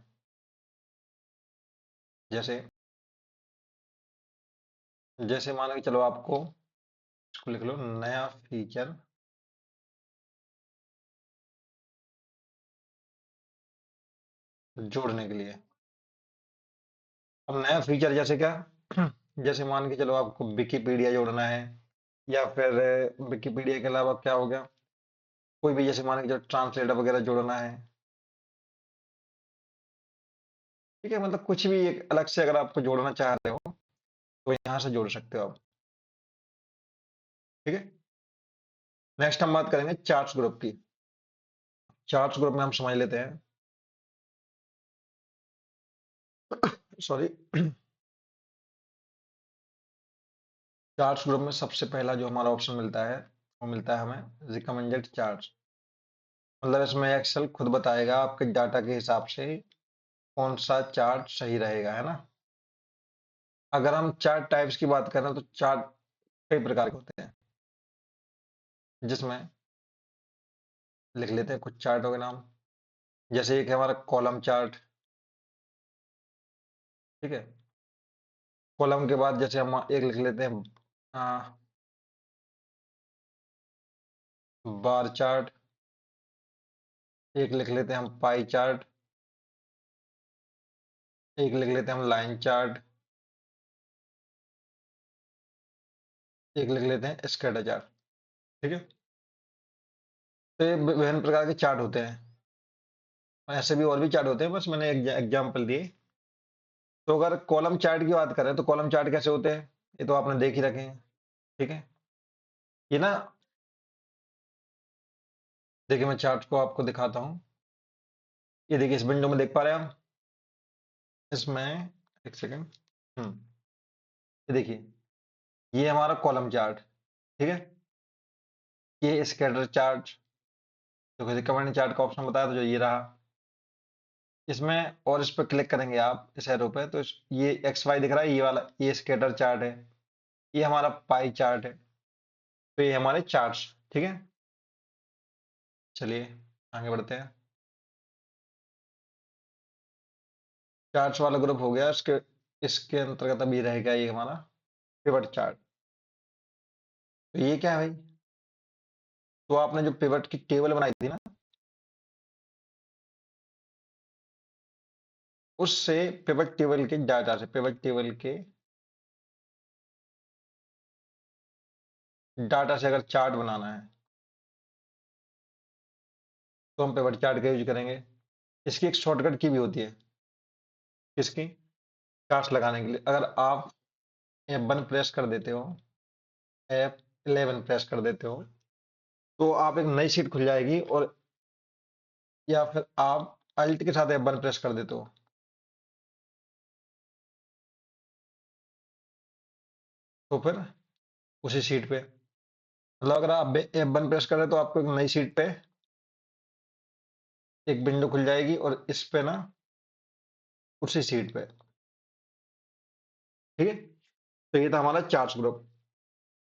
जैसे जैसे मान के चलो आपको, इसको लिख लो, नया फीचर जोड़ने के लिए। अब नया फीचर जैसे क्या? जैसे मान के चलो आपको विकिपीडिया जोड़ना है, या फिर विकिपीडिया के अलावा क्या हो गया, कोई भी, जैसे मान के चलो ट्रांसलेटर वगैरह जोड़ना है, ठीक है। मतलब कुछ भी एक अलग से अगर आपको जोड़ना चाह रहे हो तो यहाँ से जोड़ सकते हो आप, ठीक है। नेक्स्ट हम बात करेंगे चार्ट्स ग्रुप की। चार्ट्स ग्रुप में हम समझ लेते हैं, सॉरी। चार्ट्स ग्रुप में सबसे पहला जो हमारा ऑप्शन मिलता है वो मिलता है हमें रिकमेंडेड चार्ट्स। मतलब इसमें एक्सेल खुद बताएगा आपके डाटा के हिसाब से कौन सा चार्ट सही रहेगा, है ना। अगर हम चार्ट टाइप्स की बात करें तो चार्ट कई प्रकार के होते हैं, जिसमें लिख लेते हैं कुछ चार्टों के नाम। जैसे एक है हमारा कॉलम चार्ट, ठीक है। कॉलम के बाद जैसे हम एक लिख लेते हैं बार चार्ट, एक लिख लेते हैं हम पाई चार्ट, एक लिख लेते हैं हम लाइन चार्ट, एक लिख लेते हैं स्कैटर चार्ट, ठीक है। तो ये विभिन्न प्रकार के चार्ट होते हैं, ऐसे भी और भी चार्ट होते हैं, बस मैंने एक एग्जाम्पल दिए। तो अगर कॉलम चार्ट की बात करें तो कॉलम चार्ट कैसे होते हैं, ये तो आपने देख ही रखे हैं, ठीक है। ये ना, देखिए मैं चार्ट को आपको दिखाता हूँ। ये देखिए इस विंडो में देख पा रहे हैं आप, इसमें एक सेकंड। ये देखिए, ये हमारा कॉलम चार्ट, ठीक है। ये स्कैटर चार्ट, तो किसी कमेंट चार्ट का ऑप्शन बताया तो जो ये रहा। इसमें और इस पर क्लिक करेंगे आप इस एरो पे, तो ये एक्स वाई दिख रहा है, ये वाला ये स्कैटर चार्ट है, ये हमारा पाई चार्ट है। तो ये हमारे चार्ट्स, ठीक है। चलिए आगे बढ़ते हैं। चार्ट्स वाला ग्रुप हो गया, इसके इसके अंतर्गत अब ये रहेगा ये हमारा पिवट चार्ट। तो ये क्या है भाई, तो आपने जो पिवट की टेबल बनाई थी ना, उससे पिवट टेबल के डाटा से, पिवट टेबल के डाटा से अगर चार्ट बनाना है तो हम पिवट चार्ट का यूज करेंगे। इसकी एक शॉर्टकट की भी होती है, किसकी, चार्ट्स लगाने के लिए। अगर आप F1 प्रेस कर देते हो, F11 प्रेस कर देते हो, तो आप एक नई शीट खुल जाएगी, और या फिर आप अल्ट के साथ F1 प्रेस कर देते हो, तो फिर उसी शीट पे, मतलब अगर आप F1 प्रेस कर रहे हो तो आपको एक नई शीट पे एक विंडो खुल जाएगी, और इस पे ना उसी शीट पे, ठीक है। तो ये था हमारा चार्ट्स ग्रुप।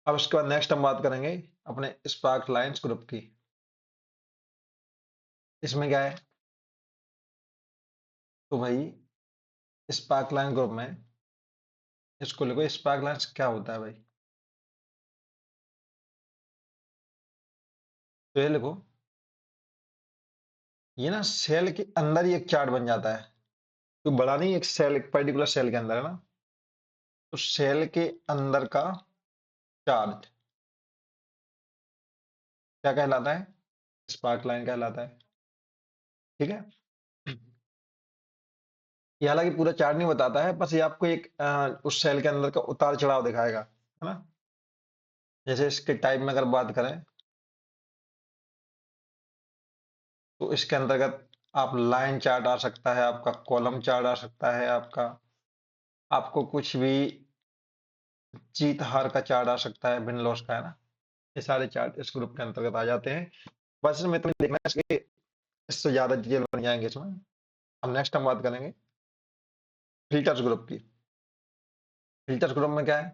अब उसके बाद नेक्स्ट हम बात करेंगे अपने स्पार्क लाइंस ग्रुप की। इसमें क्या है, तो भाई स्पार्क लाइन ग्रुप में, इसको लिखो, स्पार्क लाइंस क्या होता है भाई, तो ये लिखो, ये ना सेल के अंदर ही एक चार्ट बन जाता है। तो बड़ा नहीं, एक सेल, एक पर्टिकुलर सेल के अंदर है ना, तो सेल के अंदर का चार्ट क्या कहलाता है, स्पार्क लाइन कहलाता है, ठीक है। ये हालांकि पूरा चार्ट नहीं बताता है, बस ये आपको एक उस सेल के अंदर का उतार चढ़ाव दिखाएगा, है ना। जैसे इसके टाइप में अगर बात करें, तो इसके अंतर्गत आप लाइन चार्ट आ सकता है, आपका कॉलम चार्ट आ सकता है, आपका आपको कुछ भी जीत हार का चार्ट आ सकता है, विन लॉस का, है ना। ये सारे चार्ट इस ग्रुप के अंतर्गत आ जाते हैं। बस इसमें तुम्हें देखना है, इसके इससे ज्यादा डिटेल बन जाएंगे इसमें। अब नेक्स्ट हम बात करेंगे फिल्टर्स ग्रुप की। फिल्टर्स ग्रुप में क्या है,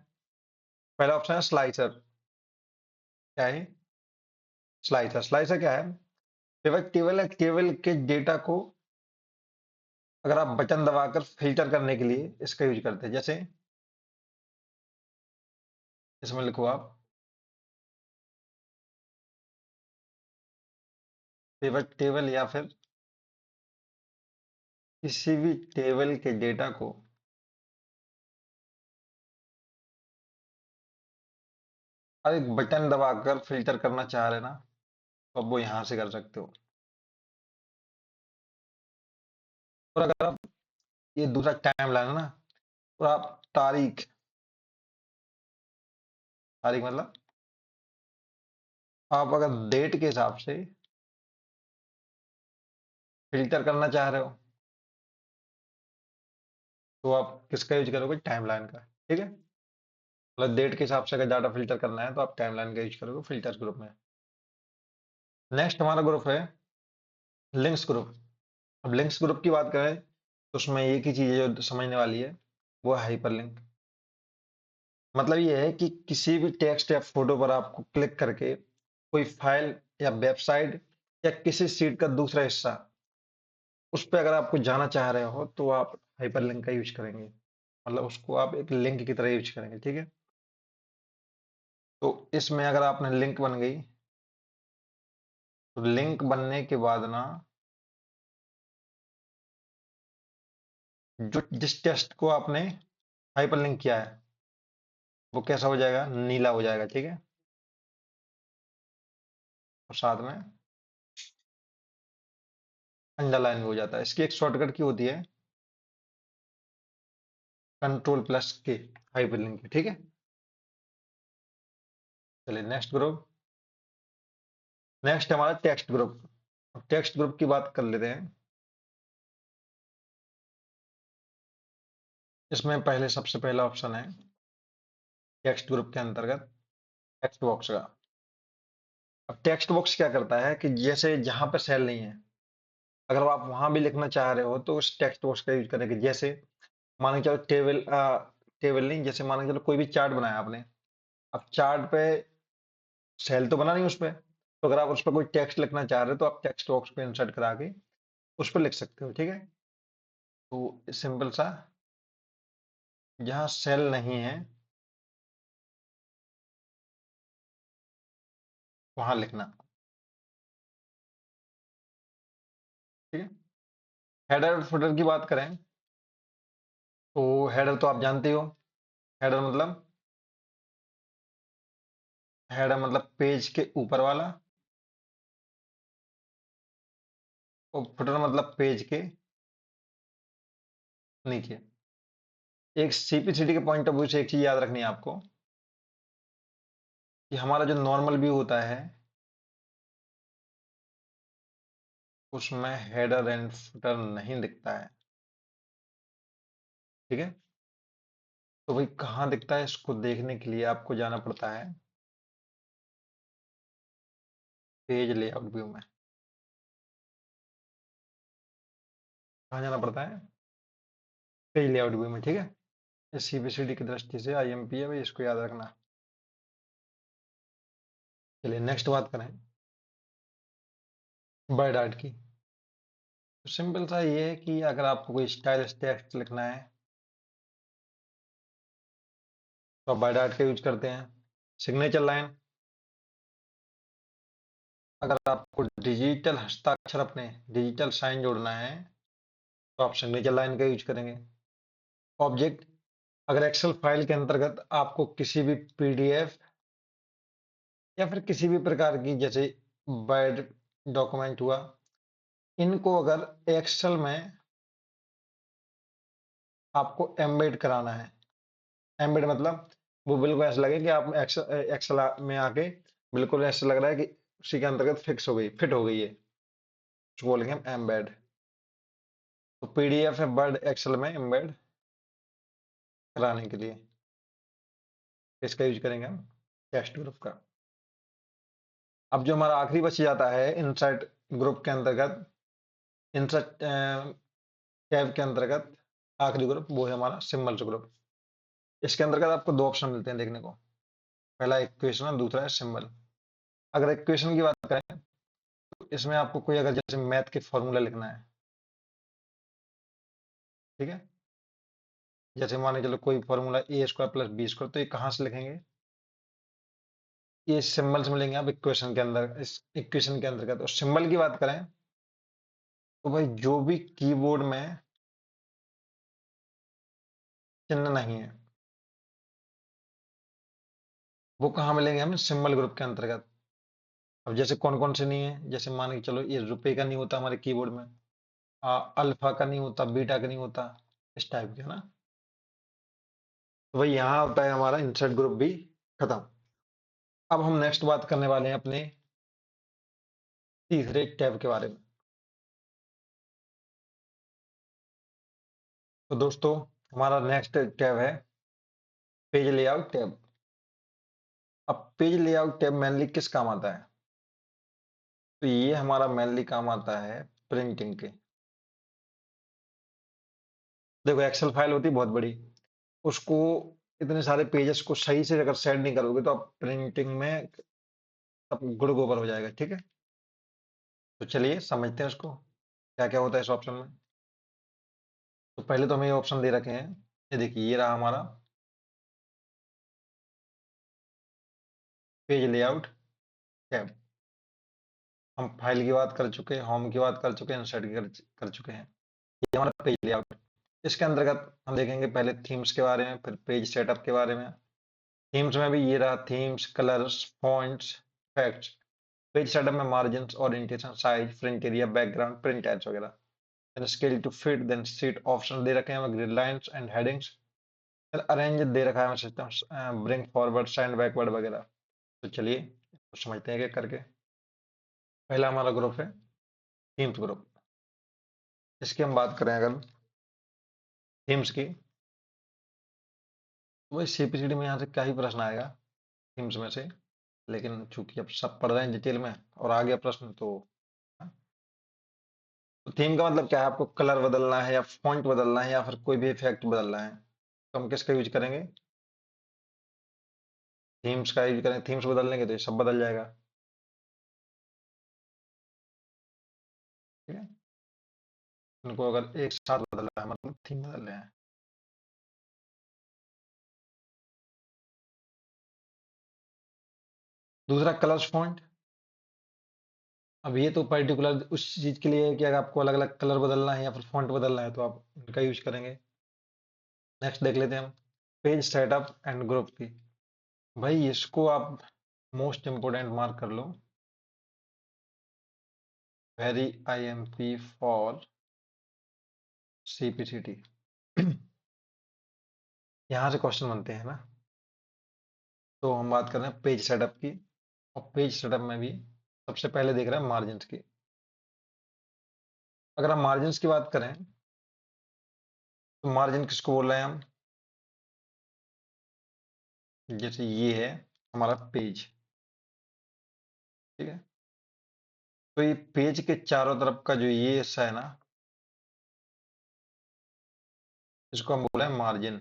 पहला ऑप्शन है स्लाइसर। क्या है, स्लाइसर। स्लाइसर क्या है, केवल टेबल है, टेबल के डेटा को अगर आप बटन दबाकर फिल्टर करने के लिए इसका यूज करते हैं। जैसे इसमें लिखो आप पिवट टेबल, या फिर किसी भी टेबल के डेटा को आप एक बटन दबाकर फिल्टर करना चाह रहे हैं ना, तो आप वो यहां से कर सकते हो। और अगर आप, ये दूसरा टाइम लाइन है ना, और आप तारीख, तारीख मतलब आप अगर डेट के हिसाब से फिल्टर करना चाह रहे हो, तो आप किसका यूज करोगे, टाइम लाइन का, ठीक है। मतलब डेट के हिसाब से अगर डाटा फिल्टर करना है तो आप टाइम लाइन का यूज करोगे फिल्टर्स ग्रुप में। नेक्स्ट हमारा ग्रुप है लिंक्स ग्रुप। अब लिंक्स ग्रुप की बात करें तो उसमें एक ही चीज है जो समझने वाली है, वो है हाइपरलिंक। मतलब ये है कि किसी भी टेक्स्ट या फोटो पर आपको क्लिक करके कोई फाइल या वेबसाइट या किसी सीट का दूसरा हिस्सा उस पे अगर आप कुछ जाना चाह रहे हो तो आप हाइपरलिंक का यूज करेंगे, मतलब उसको आप एक लिंक की तरह यूज करेंगे, ठीक है। तो इसमें अगर आपने लिंक बन गई, तो लिंक बनने के बाद ना, जो जिस टेक्स्ट को आपने हाइपरलिंक किया है वो कैसा हो जाएगा, नीला हो जाएगा, ठीक है। और साथ में अंडरलाइन भी हो जाता है। इसकी एक शॉर्टकट की होती है कंट्रोल+K, हाइपरलिंक की, ठीक है। चलिए नेक्स्ट ग्रुप, नेक्स्ट हमारा टेक्स्ट ग्रुप। टेक्स्ट ग्रुप की बात कर लेते हैं। इसमें पहले सबसे पहला ऑप्शन है टेक्स्ट ग्रुप के अंतर्गत टेक्स्ट बॉक्स का। अब टेक्स्ट बॉक्स क्या करता है कि जैसे जहां पर सेल नहीं है, अगर आप वहां भी लिखना चाह रहे हो तो उस टेक्स्ट बॉक्स का यूज करेंगे। जैसे मान के चलो टेबल नहीं, जैसे मान के चलो कोई भी चार्ट बनाया आपने, अब चार्ट पे सेल तो बना नहीं उस पे, तो अगर आप उस पर कोई टेक्स्ट लिखना चाह रहे हो तो आप टेक्स्ट बॉक्स पे इंसर्ट करा के उस पर लिख सकते हो, ठीक है। तो सिंपल सा, जहां सेल नहीं है वहां लिखना, ठीक है। हेडर और फुटर की बात करें तो हेडर तो आप जानते हो। हेडर मतलब, हेडर मतलब पेज के ऊपर वाला, और फुटर मतलब पेज के नीचे। एक सीपीसीटी के पॉइंट ऑफ व्यू से एक चीज याद रखनी है आपको, कि हमारा जो नॉर्मल व्यू होता है उसमें हेडर एंड फुटर नहीं दिखता है, ठीक है। तो भाई कहाँ दिखता है, इसको देखने के लिए आपको जाना पड़ता है पेज लेआउट व्यू में। कहाँ जाना पड़ता है, पेज लेआउट व्यू में, ठीक है। इस सीपीसीटी की दृष्टि से आईएमपी है भाई, इसको याद रखना। चलिए नेक्स्ट बात करें वर्ड आर्ट की। तो सिंपल सा ये है कि अगर आपको कोई स्टाइलिश टेक्स्ट लिखना है तो आप वर्ड आर्ट का यूज करते हैं। सिग्नेचर लाइन, अगर आपको डिजिटल हस्ताक्षर, अपने डिजिटल साइन जोड़ना है तो आप सिग्नेचर लाइन का यूज करेंगे। ऑब्जेक्ट, अगर एक्सेल फाइल के अंतर्गत आपको किसी भी पीडीएफ या फिर किसी भी प्रकार की, जैसे वर्ड डॉक्यूमेंट हुआ, इनको अगर एक्सेल में आपको एम्बेड कराना है, एम्बेड मतलब वो बिल्कुल ऐसा लगे कि आप एक्सेल एक्सेल में आके बिल्कुल ऐसा लग रहा है कि उसी के अंतर्गत फिक्स हो गई, फिट हो गई है, उसको बोलेंगे हम एम्बेड। तो पीडीएफ है वर्ड एक्सेल में एम्बेड कराने के लिए इसका यूज करेंगे हम टेक्स्ट ग्रुप का। अब जो हमारा आखिरी बच जाता है इंसर्ट ग्रुप के अंतर्गत, इंसर्ट टैब के अंतर्गत आखिरी ग्रुप वो है हमारा सिंबल्स ग्रुप। इसके अंतर्गत आपको दो ऑप्शन मिलते हैं देखने को, पहला इक्वेशन और दूसरा है सिंबल। अगर इक्वेशन की बात करें तो इसमें आपको कोई अगर जैसे मैथ के फॉर्मूला लिखना है, ठीक है। जैसे मान के चलो कोई फॉर्मूला a² + b², तो ये कहाँ से लिखेंगे, ये सिंबल्स मिलेंगे आप इक्वेशन के अंदर, इस इक्वेशन के अंतर्गत। और सिंबल की बात करें तो भाई जो भी कीबोर्ड में चिन्ह नहीं है वो कहाँ मिलेंगे हमें, सिंबल ग्रुप के अंतर्गत। अब जैसे कौन कौन से नहीं है, जैसे मान के चलो ये रुपए का नहीं होता हमारे कीबोर्ड में, अल्फा का नहीं होता, बीटा का नहीं होता, इस टाइप के ना। तो भाई यहाँ होता है हमारा इंसर्ट ग्रुप भी खत्म। अब हम नेक्स्ट बात करने वाले हैं अपने तीसरे टैब के बारे में। तो दोस्तों हमारा नेक्स्ट टैब है पेज लेआउट टैब। अब पेज लेआउट टैब मेनली किस काम आता है, तो ये हमारा मेनली काम आता है प्रिंटिंग के। देखो एक्सेल फाइल होती है बहुत बड़ी, उसको इतने सारे पेजेस को सही से अगर सेट नहीं करोगे तो आप प्रिंटिंग में सब गुड़ गोबर हो जाएगा, ठीक है। तो चलिए समझते हैं उसको। क्या क्या होता है इस ऑप्शन में। तो पहले तो हमें ये ऑप्शन दे रखे हैं, ये देखिए ये रहा हमारा पेज लेआउट टैब। हम फाइल की बात कर चुके हैं, होम की बात कर चुके हैं, इंसर्ट की कर चुके हैं। ये हमारा पेज लेआउट। इसके अंतर्गत हम देखेंगे पहले थीम्स के बारे में, फिर पेज सेटअप के बारे में। थीम्स में भी ये रहा themes, colours, fonts, facts. Page setup में margin, orientation, size, print area, background, print types वगैरह। then scale to fit, then sheet options दे रखे हैं हमें, grid lines and headings, फिर arrange दे रखा है हमें system, bring forward, send backward वगैरह। तो चलिए तो समझते हैं कि करके। पहला हमारा ग्रुप है थीम्स ग्रुप। इसकी हम बात करें अगर थीम्स की, तो वही सीपीसीडी में यहाँ से क्या ही प्रश्न आएगा थीम्स में से, लेकिन चूंकि अब सब पढ़ रहे हैं डिटेल में और आ गया प्रश्न तो थीम का मतलब क्या है, आपको कलर बदलना है या फॉन्ट बदलना है या फिर कोई भी इफेक्ट बदलना है, तो हम किसका यूज करेंगे, थीम्स का यूज करेंगे। थीम्स बदल लेंगे तो ये सब बदल जाएगा। ठीक है, उनको अगर एक साथ बदल रहा है मतलब थीम बदल रहे हैं। दूसरा कलर्स फॉन्ट। अब ये तो पर्टिकुलर उस चीज के लिए है कि अगर आपको अलग अलग कलर बदलना है या फिर फॉन्ट बदलना है तो आप इनका यूज करेंगे। नेक्स्ट देख लेते हैं हम पेज सेटअप एंड ग्रुप की। भाई इसको आप मोस्ट इंपोर्टेंट मार्क कर लो, वेरी आईएमपी फॉर सीपीसीटी। यहाँ से क्वेश्चन बनते हैं ना। तो हम बात कर रहे हैं पेज सेटअप की, और पेज सेटअप में भी सबसे पहले देख रहे हैं मार्जिन की। अगर हम मार्जिन की बात करें तो मार्जिन किसको बोल रहे हैं हम, जैसे ये है हमारा पेज। ठीक है, तो ये पेज के चारों तरफ का जो ये हिस्सा है ना, इसको हम बोले हैं मार्जिन।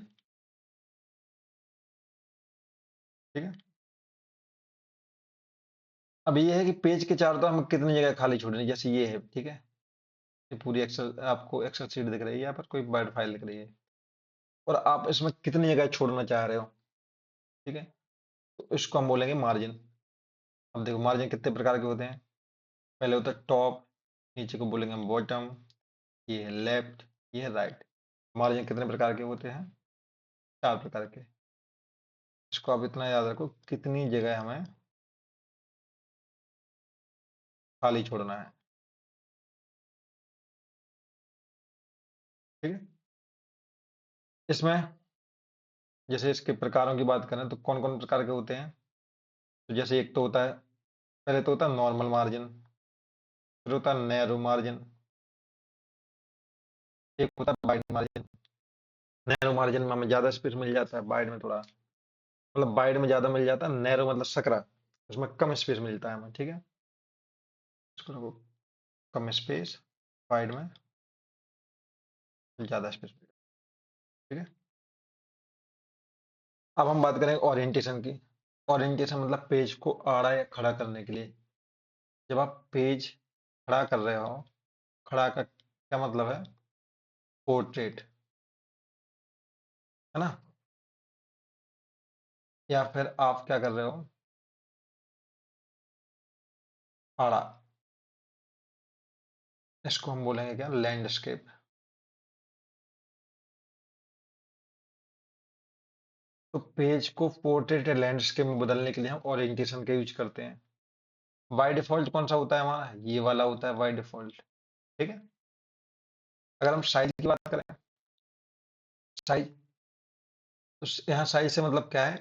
ठीक है, अब ये है कि पेज के चारों तरफ हमें कितनी जगह खाली छोड़नी, जैसे ये है। ठीक है, ये पूरी एक्सेल, आपको एक्सेल शीट दिख रही है, यहाँ पर कोई वर्ड फाइल दिख रही है, और आप इसमें कितनी जगह छोड़ना चाह रहे हो। ठीक है, तो इसको हम बोलेंगे मार्जिन। अब देखो मार्जिन कितने प्रकार के होते हैं। पहले होता है टॉप, नीचे को बोलेंगे हम बॉटम, ये है लेफ्ट, ये है राइट। मार्जिन कितने प्रकार के होते हैं, 4 प्रकार के। इसको आप इतना याद रखो कितनी जगह हमें खाली छोड़ना है। ठीक है, इसमें जैसे इसके प्रकारों की बात करें तो कौन कौन प्रकार के होते हैं। तो जैसे एक तो होता है, पहले तो होता है नॉर्मल मार्जिन, फिर होता है नैरो मार्जिन, एक होता है वाइड मार्जिन। नैरो मार्जिन में हमें ज्यादा स्पेस मिल जाता है, वाइड में थोड़ा, मतलब वाइड में ज्यादा मिल जाता है, नैरो मतलब सकरा, उसमें कम स्पेस मिलता है हमें। ठीक है, इसको रखो कम स्पेस, वाइड में ज्यादा स्पेस। ठीक है, अब हम बात करें ओरिएंटेशन की। ओरिएंटेशन मतलब पेज को आड़ा या खड़ा करने के लिए। जब आप पेज खड़ा कर रहे हो, खड़ा का क्या मतलब है, पोर्ट्रेट, है ना, या फिर आप क्या कर रहे हो, आड़ा, इसको हम बोलेंगे क्या, लैंडस्केप। तो पेज को पोर्ट्रेट या लैंडस्केप में बदलने के लिए हम ओरिएंटेशन का यूज करते हैं। बाय डिफॉल्ट कौन सा होता है हमारा, ये वाला होता है बाय डिफॉल्ट। ठीक है, अगर हम साइज की बात करें, साइज, तो यहाँ साइज से मतलब क्या है,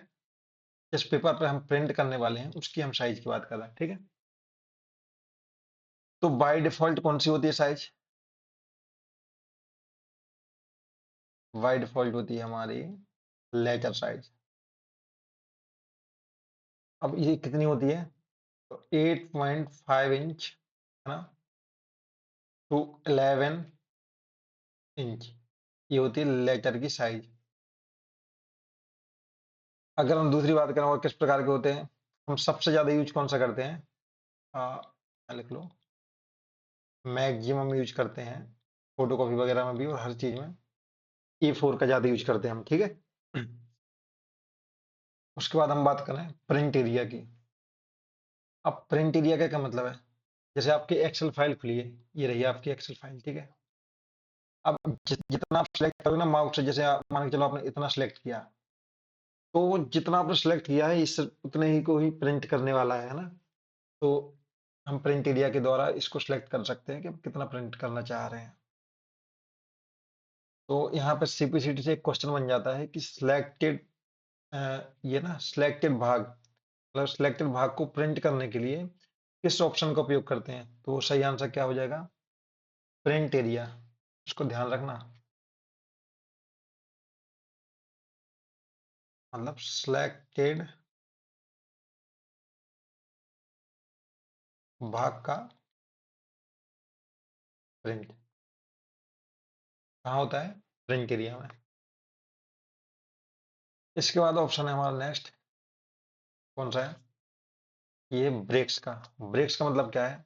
जिस पेपर पर हम प्रिंट करने वाले हैं उसकी हम साइज की बात कर रहे हैं। ठीक है, तो बाय डिफॉल्ट कौन सी होती है साइज, बाय डिफॉल्ट होती है हमारी लेटर साइज। अब ये कितनी होती है, तो 8.5 इंच, है ना, टू 11 इंच, ये होती है लेटर की साइज। अगर हम दूसरी बात करें और किस प्रकार के होते हैं, हम सबसे ज्यादा यूज कौन सा करते हैं, लिख लो मैक्सिमम यूज करते हैं फोटो कॉपी वगैरह में भी, और हर चीज में E4 का ज्यादा यूज करते हैं हम, ठीक है। उसके बाद हम बात करें प्रिंट एरिया की। अब प्रिंट एरिया का क्या मतलब है? जैसे आपकी एक्सेल फाइल खुली है, ये रही आपकी एक्सेल फाइल, ठीक है। अब जितना आप सिलेक्ट करोगे ना माउस से, जैसे आप मान के चलो आपने इतना सिलेक्ट किया, तो वो जितना आपने सिलेक्ट किया है इस उतने ही को ही प्रिंट करने वाला है ना। तो हम प्रिंट एरिया के द्वारा इसको सिलेक्ट कर सकते हैं कि आप कितना प्रिंट करना चाह रहे हैं। तो यहाँ पे सीपीसीटी से एक क्वेश्चन बन जाता है कि सिलेक्टेड, ये ना सिलेक्टेड भाग, मतलब सिलेक्टेड भाग को प्रिंट करने के लिए किस ऑप्शन का उपयोग करते हैं? तो सही आंसर क्या हो जाएगा? Print area. इसको ध्यान रखना, मतलब सिलेक्टेड भाग का प्रिंट कहाँ होता है? प्रिंट एरिया में। इसके बाद ऑप्शन है हमारा नेक्स्ट, कौन सा है? ये ब्रेक्स का। ब्रेक्स का मतलब क्या है?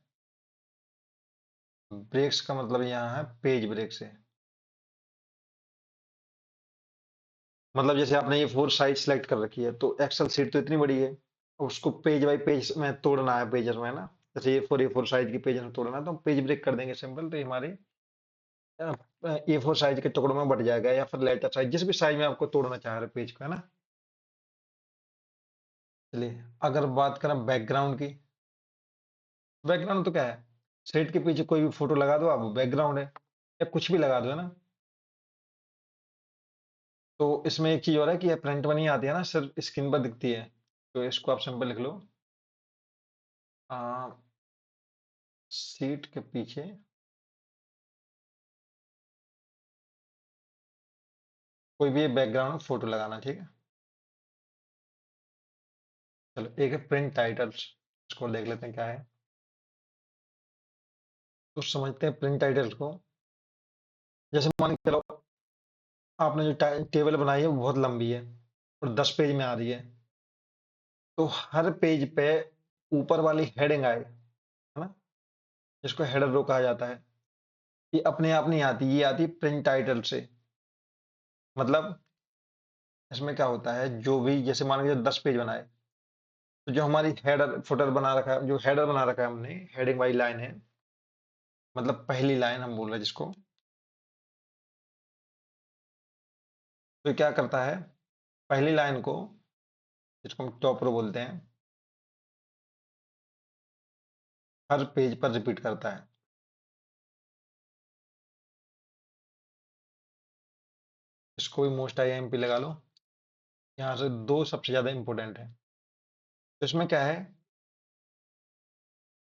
ब्रेक्स का मतलब यहाँ है पेज ब्रेक से। मतलब जैसे आपने ये फोर साइज सेलेक्ट कर रखी है, तो एक्सेल शीट तो इतनी बड़ी है, उसको पेज बाय पेज में तोड़ना है, पेजेस में ना। जैसे ये फोर साइज की पेज में तोड़ना है, तो हम पेज ब्रेक कर देंगे सिंपल, तो ये हमारे ए फोर साइज के टुकड़ों में बढ़ जाएगा, या फिर लेटर साइज, जिस भी साइज में आपको तोड़ना चाह रहे पेज को, है ना। चलिए, अगर बात करें बैकग्राउंड की। बैकग्राउंड तो क्या है? शीट के पीछे कोई भी फोटो लगा दो आप, बैकग्राउंड है, या कुछ भी लगा दो, है ना। तो इसमें एक चीज और है कि ये प्रिंट में नहीं आती है ना, सिर्फ स्क्रीन पर दिखती है। तो इसको आप सिंपल लिख लो, सीट के पीछे कोई भी बैकग्राउंड फोटो लगाना, ठीक है। चलो, एक है प्रिंट टाइटल्स, इसको देख लेते हैं क्या है। तो समझते हैं प्रिंट टाइटल्स को। जैसे मान के चलो आपने जो टेबल बनाई है वो बहुत लंबी है और 10 पेज में आ रही है, तो हर पेज पे ऊपर वाली हेडिंग आए, है ना, जिसको हेडर रो कहा जाता है, ये अपने आप नहीं आती, ये आती प्रिंट टाइटल से। मतलब इसमें क्या होता है, जो भी जैसे मान लीजिए 10 पेज बनाए, तो जो हमारी हेडर फुटर बना रखा है, जो हेडर बना रखा है हमने, हेडिंग वाली लाइन है, मतलब पहली लाइन हम बोल रहे हैं जिसको, तो क्या करता है, पहली लाइन को, जिसको हम टॉप रो बोलते हैं, हर पेज पर रिपीट करता है। इसको भी मोस्ट आईएमपी लगा लो। यहाँ से दो सबसे ज्यादा इंपॉर्टेंट है। तो इसमें क्या है,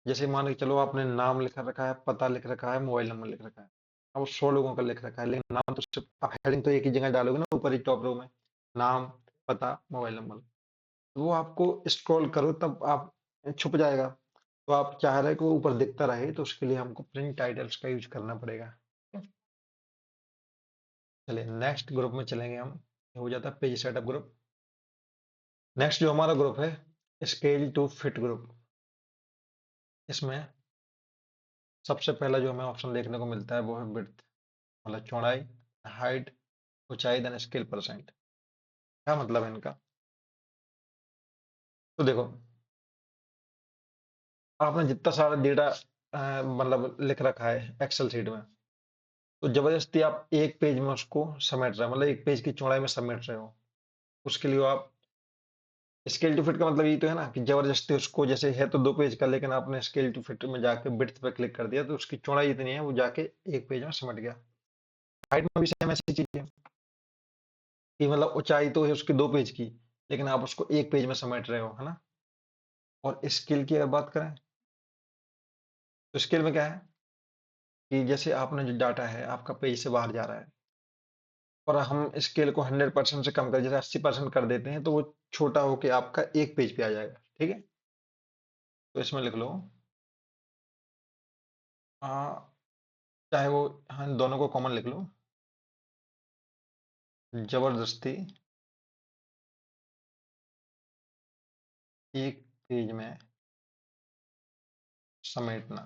जैसे मान के चलो आपने नाम लिख रखा है, पता लिख रखा है, मोबाइल नंबर लिख रखा है, अब 100 लोगों का लिख रखा है, लेकिन नाम तो सिर्फ आप हेडिंग तो एक ही जगह डालोगे ना, ऊपर ही टॉप रो में, नाम, पता, मोबाइल नंबर। तो वो आपको स्क्रॉल करो तब आप छुप जाएगा। तो आप चाह रहे हैं कि वो ऊपर दिखता रहे, तो उसके लिए हमको प्रिंट टाइटल्स का यूज करना पड़ेगा। चलिए, नेक्स्ट ग्रुप में चलेंगे हम। ये हो जाता है पेज सेटअप ग्रुप। नेक्स्ट जो हमारा ग्रुप है, स्केल टू फिट ग्रुप। इसमें सबसे पहला जो हमें ऑप्शन देखने को मिलता है वो है विड्थ, मतलब चौड़ाई, हाइट, ऊंचाई, देन स्केल परसेंट। क्या मतलब है इनका? तो देखो, आपने जितना सारा डेटा मतलब लिख रखा है एक्सेल शीट में, तो जबरदस्ती आप एक पेज में उसको समेट रहे हो, मतलब एक पेज की चौड़ाई में समेट रहे हो। उसके लिए आप स्केल टू फिट का मतलब ये तो है ना कि जबरदस्ती उसको, जैसे है तो 2 पेज का, लेकिन आपने स्केल टू फिट में जाके विड्थ पे क्लिक कर दिया, तो उसकी चौड़ाई इतनी है, वो जाके एक पेज में सिमट गया। हाइट में भी सेम ऐसी चीज है कि मतलब ऊंचाई तो है उसकी 2 पेज की, लेकिन आप उसको एक पेज में समेट रहे हो, है ना। और स्केल की अगर बात करें, तो स्केल में क्या है कि जैसे आपने जो डाटा है आपका पेज से बाहर जा रहा है, और हम स्केल को 100% से कम कर, जैसे 80% कर देते हैं, तो वो छोटा होके आपका एक पेज पे आ जाएगा, ठीक है। तो इसमें लिख लो, आ, चाहे वो, हाँ, दोनों को कॉमन लिख लो, जबरदस्ती एक पेज में समेटना।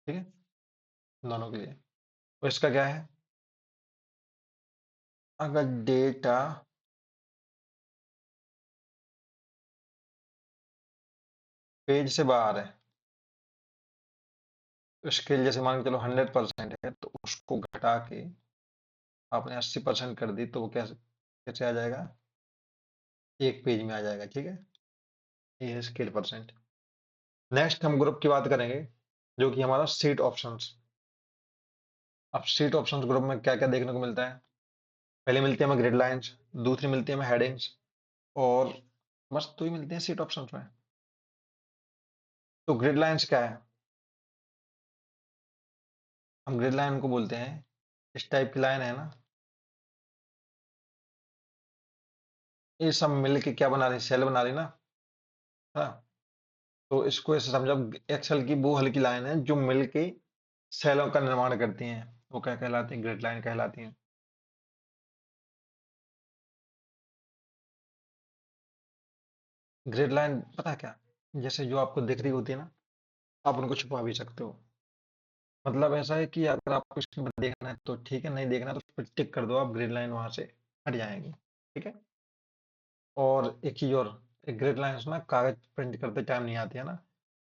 ठीक है, दोनों के लिए। तो इसका क्या है, अगर डेटा पेज से बाहर है, तो इसके लिए जैसे मान के चलो 100% है, तो उसको घटा के आपने 80% कर दी, तो वो कैसे कैसे आ जाएगा, एक पेज में आ जाएगा। ठीक है, ये है स्केल परसेंट। नेक्स्ट हम ग्रुप की बात करेंगे, जो कि हमारा सीट ऑप्शंस। अब सीट ऑप्शंस ग्रुप में क्या क्या देखने को मिलता है, पहले मिलती है हमें ग्रिड लाइंस, दूसरी मिलती है हमें हेडिंग्स, और बस दो ही मिलती हैं सीट ऑप्शंस में। तो ग्रिड लाइंस क्या है, हम ग्रिड लाइन को बोलते हैं, इस टाइप की लाइन है ना, ये सब मिल के क्या बना रही, सेल बना रही ना। हाँ, तो इसको ऐसे समझो, एक्सेल की वो हल्की लाइन है जो मिल के सेलों का निर्माण करती हैं, वो क्या कहलाती हैं, ग्रिड लाइन कहलाती हैं। ग्रिड लाइन पता है क्या, जैसे जो आपको दिख रही होती है ना, आप उनको छुपा भी सकते हो। मतलब ऐसा है कि अगर आपको इसके ऊपर देखना है तो ठीक है, नहीं देखना तो उस पर टिक कर दो, आप ग्रिड लाइन वहां से हट जाएंगी। ठीक है, और एक चीज और, एक ग्रिड लाइन ना कागज प्रिंट करते टाइम नहीं आती है ना,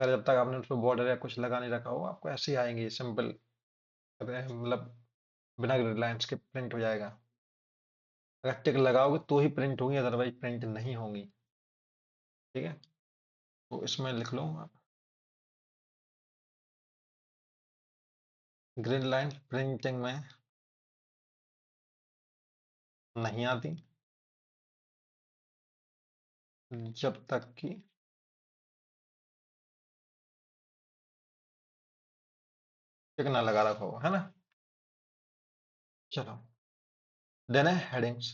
अगर जब तक आपने उस पर बॉर्डर या कुछ लगा नहीं रखा हो, आपको ऐसे ही आएंगी सिंपल, मतलब बिना ग्रिड लाइंस के प्रिंट हो जाएगा। अगर टिक लगाओगे तो ही प्रिंट होगी, अदरवाइज प्रिंट नहीं होंगी। ठीक है, तो इसमें लिख लो, ग्रिड लाइन प्रिंटिंग में नहीं आती जब तक कि टिक ना लगा रखा हो, है ना। चलो, देन है हेडिंग्स।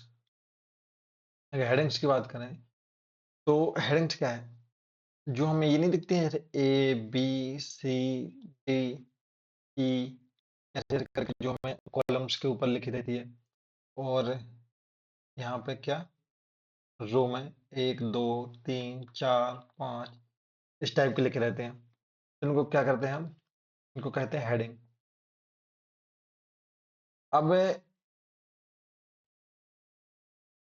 अगर हेडिंग्स की बात करें, तो हेडिंग्स क्या है, जो हमें ये नहीं दिखती है, जैसे A B C D E, ऐसे करके जो हमें कॉलम्स के ऊपर लिखी रहती है, और यहाँ पे क्या, रो में 1 2 3 4 5 इस टाइप के लिखे रहते हैं, इनको क्या करते हैं हम, इनको कहते हैं हेडिंग। अब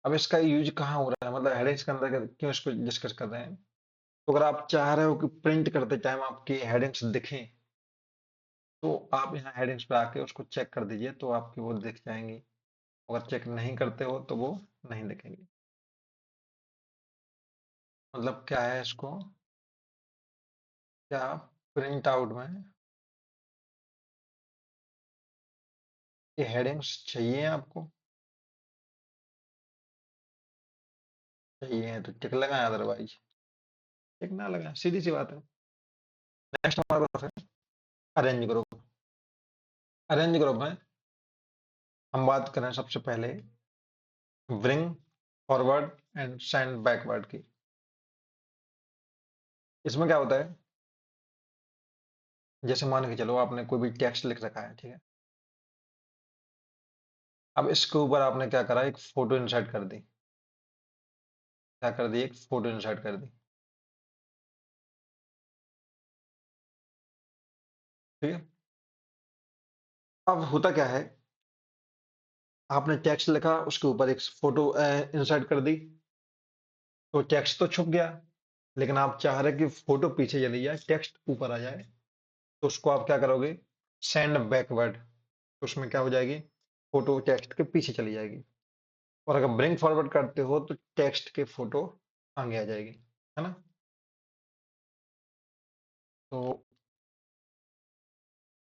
अब इसका यूज कहाँ हो रहा है, मतलब हेडिंग्स के अंदर क्यों इसको डिस्कस कर रहे हैं। तो अगर आप चाह रहे हो कि प्रिंट करते टाइम आपकी हेडिंग्स दिखें, तो आप यहाँ हेडिंग्स पे आके उसको चेक कर दीजिए, तो आपकी वो दिख जाएंगी। अगर चेक नहीं करते हो तो वो नहीं दिखेंगी। मतलब क्या है इसको, क्या प्रिंट आउट में ये हेडिंग्स चाहिए आपको, चाहिए तो टिक लगाएं, अदरवाइज टिक ना लगाएं, सीधी सी बात है। नेक्स्ट हमारे पास है अरेंज ग्रुप। अरेंज ग्रुप में हम बात करें सबसे पहले bring forward and send backward की। इसमें क्या होता है, जैसे मान के चलो आपने कोई भी टेक्स्ट लिख रखा है, ठीक है, अब इसके ऊपर आपने क्या करा, एक फोटो इंसर्ट कर दी, क्या कर दी, एक फोटो इंसर्ट कर दी। ठीक है, अब होता क्या है, आपने टेक्स्ट लिखा, उसके ऊपर एक फोटो इंसर्ट कर दी, तो टेक्स्ट तो छुप गया, लेकिन आप चाह रहे कि फोटो पीछे चली जाए, टेक्स्ट ऊपर आ जाए, तो उसको आप क्या करोगे, सेंड बैकवर्ड, तो उसमें क्या हो जाएगी, फोटो टेक्स्ट के पीछे चली जाएगी। और अगर ब्रिंग फॉरवर्ड करते हो तो टेक्स्ट के फोटो आगे आ जाएगी, है ना। तो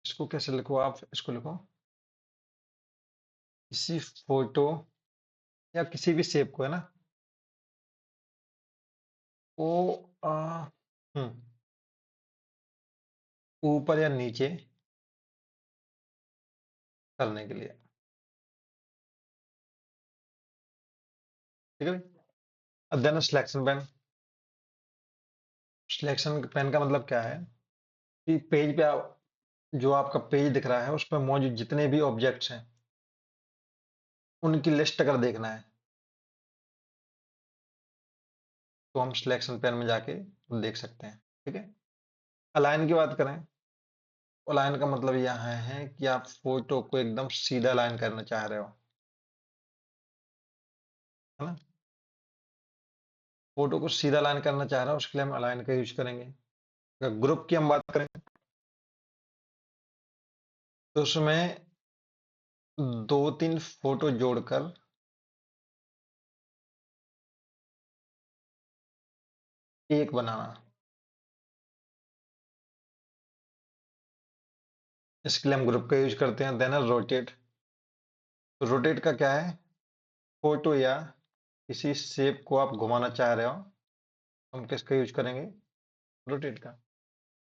इसको कैसे लिखो, आप इसको लिखो, किसी फोटो या किसी भी शेप को, है ना, वो आ, हम्म, ऊपर या नीचे करने के लिए। ठीक है, अब then selection pane. Selection pane का मतलब क्या है, कि पेज पे जो आपका पेज दिख रहा है उस पर मौजूद जितने भी ऑब्जेक्ट्स हैं, उनकी लिस्ट अगर देखना है, तो हम सिलेक्शन पेन में जाके देख सकते हैं। ठीक है, अलाइन की बात करें, अलाइन का मतलब यहाँ है कि आप फोटो को एकदम सीधा अलाइन करना चाह रहे हो, है ना? फोटो को सीधा अलाइन करना चाह रहे हो, उसके लिए हम अलाइन का यूज करेंगे। अगर ग्रुप की हम बात करें तो उसमें 2-3 फोटो जोड़कर एक बनाना, इसके लिए हम ग्रुप का यूज करते हैं। Then rotate. तो रोटेट का क्या है? फोटो या किसी शेप को आप घुमाना चाह रहे हो, हम किसका यूज करेंगे? रोटेट का।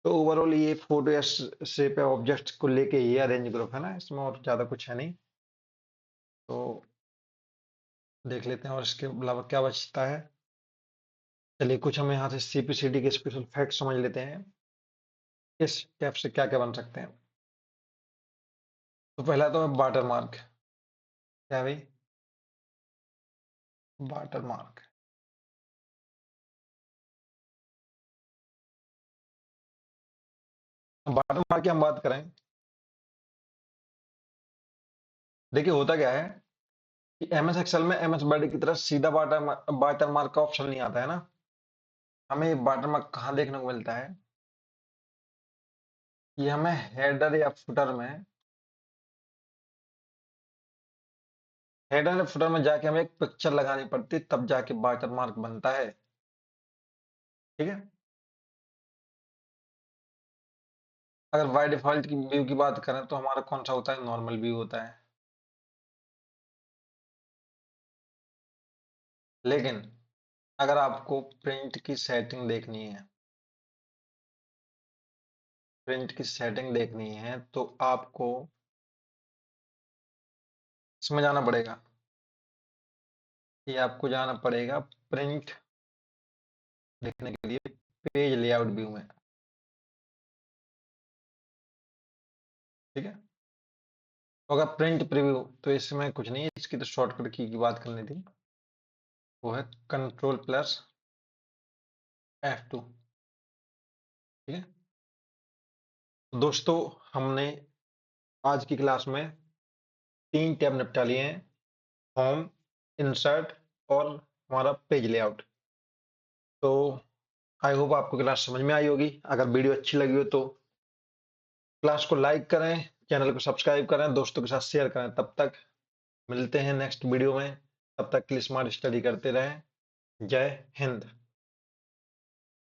तो ओवरऑल ये फोटो या शेप या ऑब्जेक्ट को लेके ये अरेंज ग्रुप है ना, इसमें और ज्यादा कुछ है नहीं। तो देख लेते हैं और इसके अलावा क्या बचता है। चलिए कुछ हम यहाँ से सीपीसीडी के स्पेशल फैक्ट समझ लेते हैं, किस टाइप से क्या क्या बन सकते हैं। तो पहला तो है वाटर मार्क। क्या है भाई? Water mark. वाटर मार्क की हम बात करें, देखिए होता क्या है कि एमएस एक्सेल में एमएस वर्ड की तरह सीधा वाटर मार्क का ऑप्शन नहीं आता है ना। हमें वाटर मार्क कहाँ देखने को मिलता है? ये हमें हेडर या फुटर में, हेडर या फुटर में जाके हमें एक पिक्चर लगानी पड़ती है, तब जाके वाटर मार्क बनता है। ठीक है। अगर बाय डिफॉल्ट की व्यू की बात करें तो हमारा कौन सा होता है? नॉर्मल व्यू होता है। लेकिन अगर आपको प्रिंट की सेटिंग देखनी है, प्रिंट की सेटिंग देखनी है तो आपको इसमें जाना पड़ेगा, ये आपको जाना पड़ेगा प्रिंट देखने के लिए पेज लेआउट व्यू में। ठीक है। तो अगर प्रिंट प्रीव्यू, तो इसमें कुछ नहीं है, इसकी तो शॉर्टकट की बात करनी थी, वो है Ctrl+F2। ठीक है। तो दोस्तों, हमने आज की क्लास में 3 टैब निपटा लिए हैं, होम, इंसर्ट और हमारा पेज लेआउट। तो आई होप आपको क्लास समझ में आई होगी। अगर वीडियो अच्छी लगी हो तो क्लास को लाइक करें, चैनल को सब्सक्राइब करें, दोस्तों के साथ शेयर करें। तब तक मिलते हैं नेक्स्ट वीडियो में, तब तक के लिए स्मार्ट स्टडी करते रहें। जय हिंद।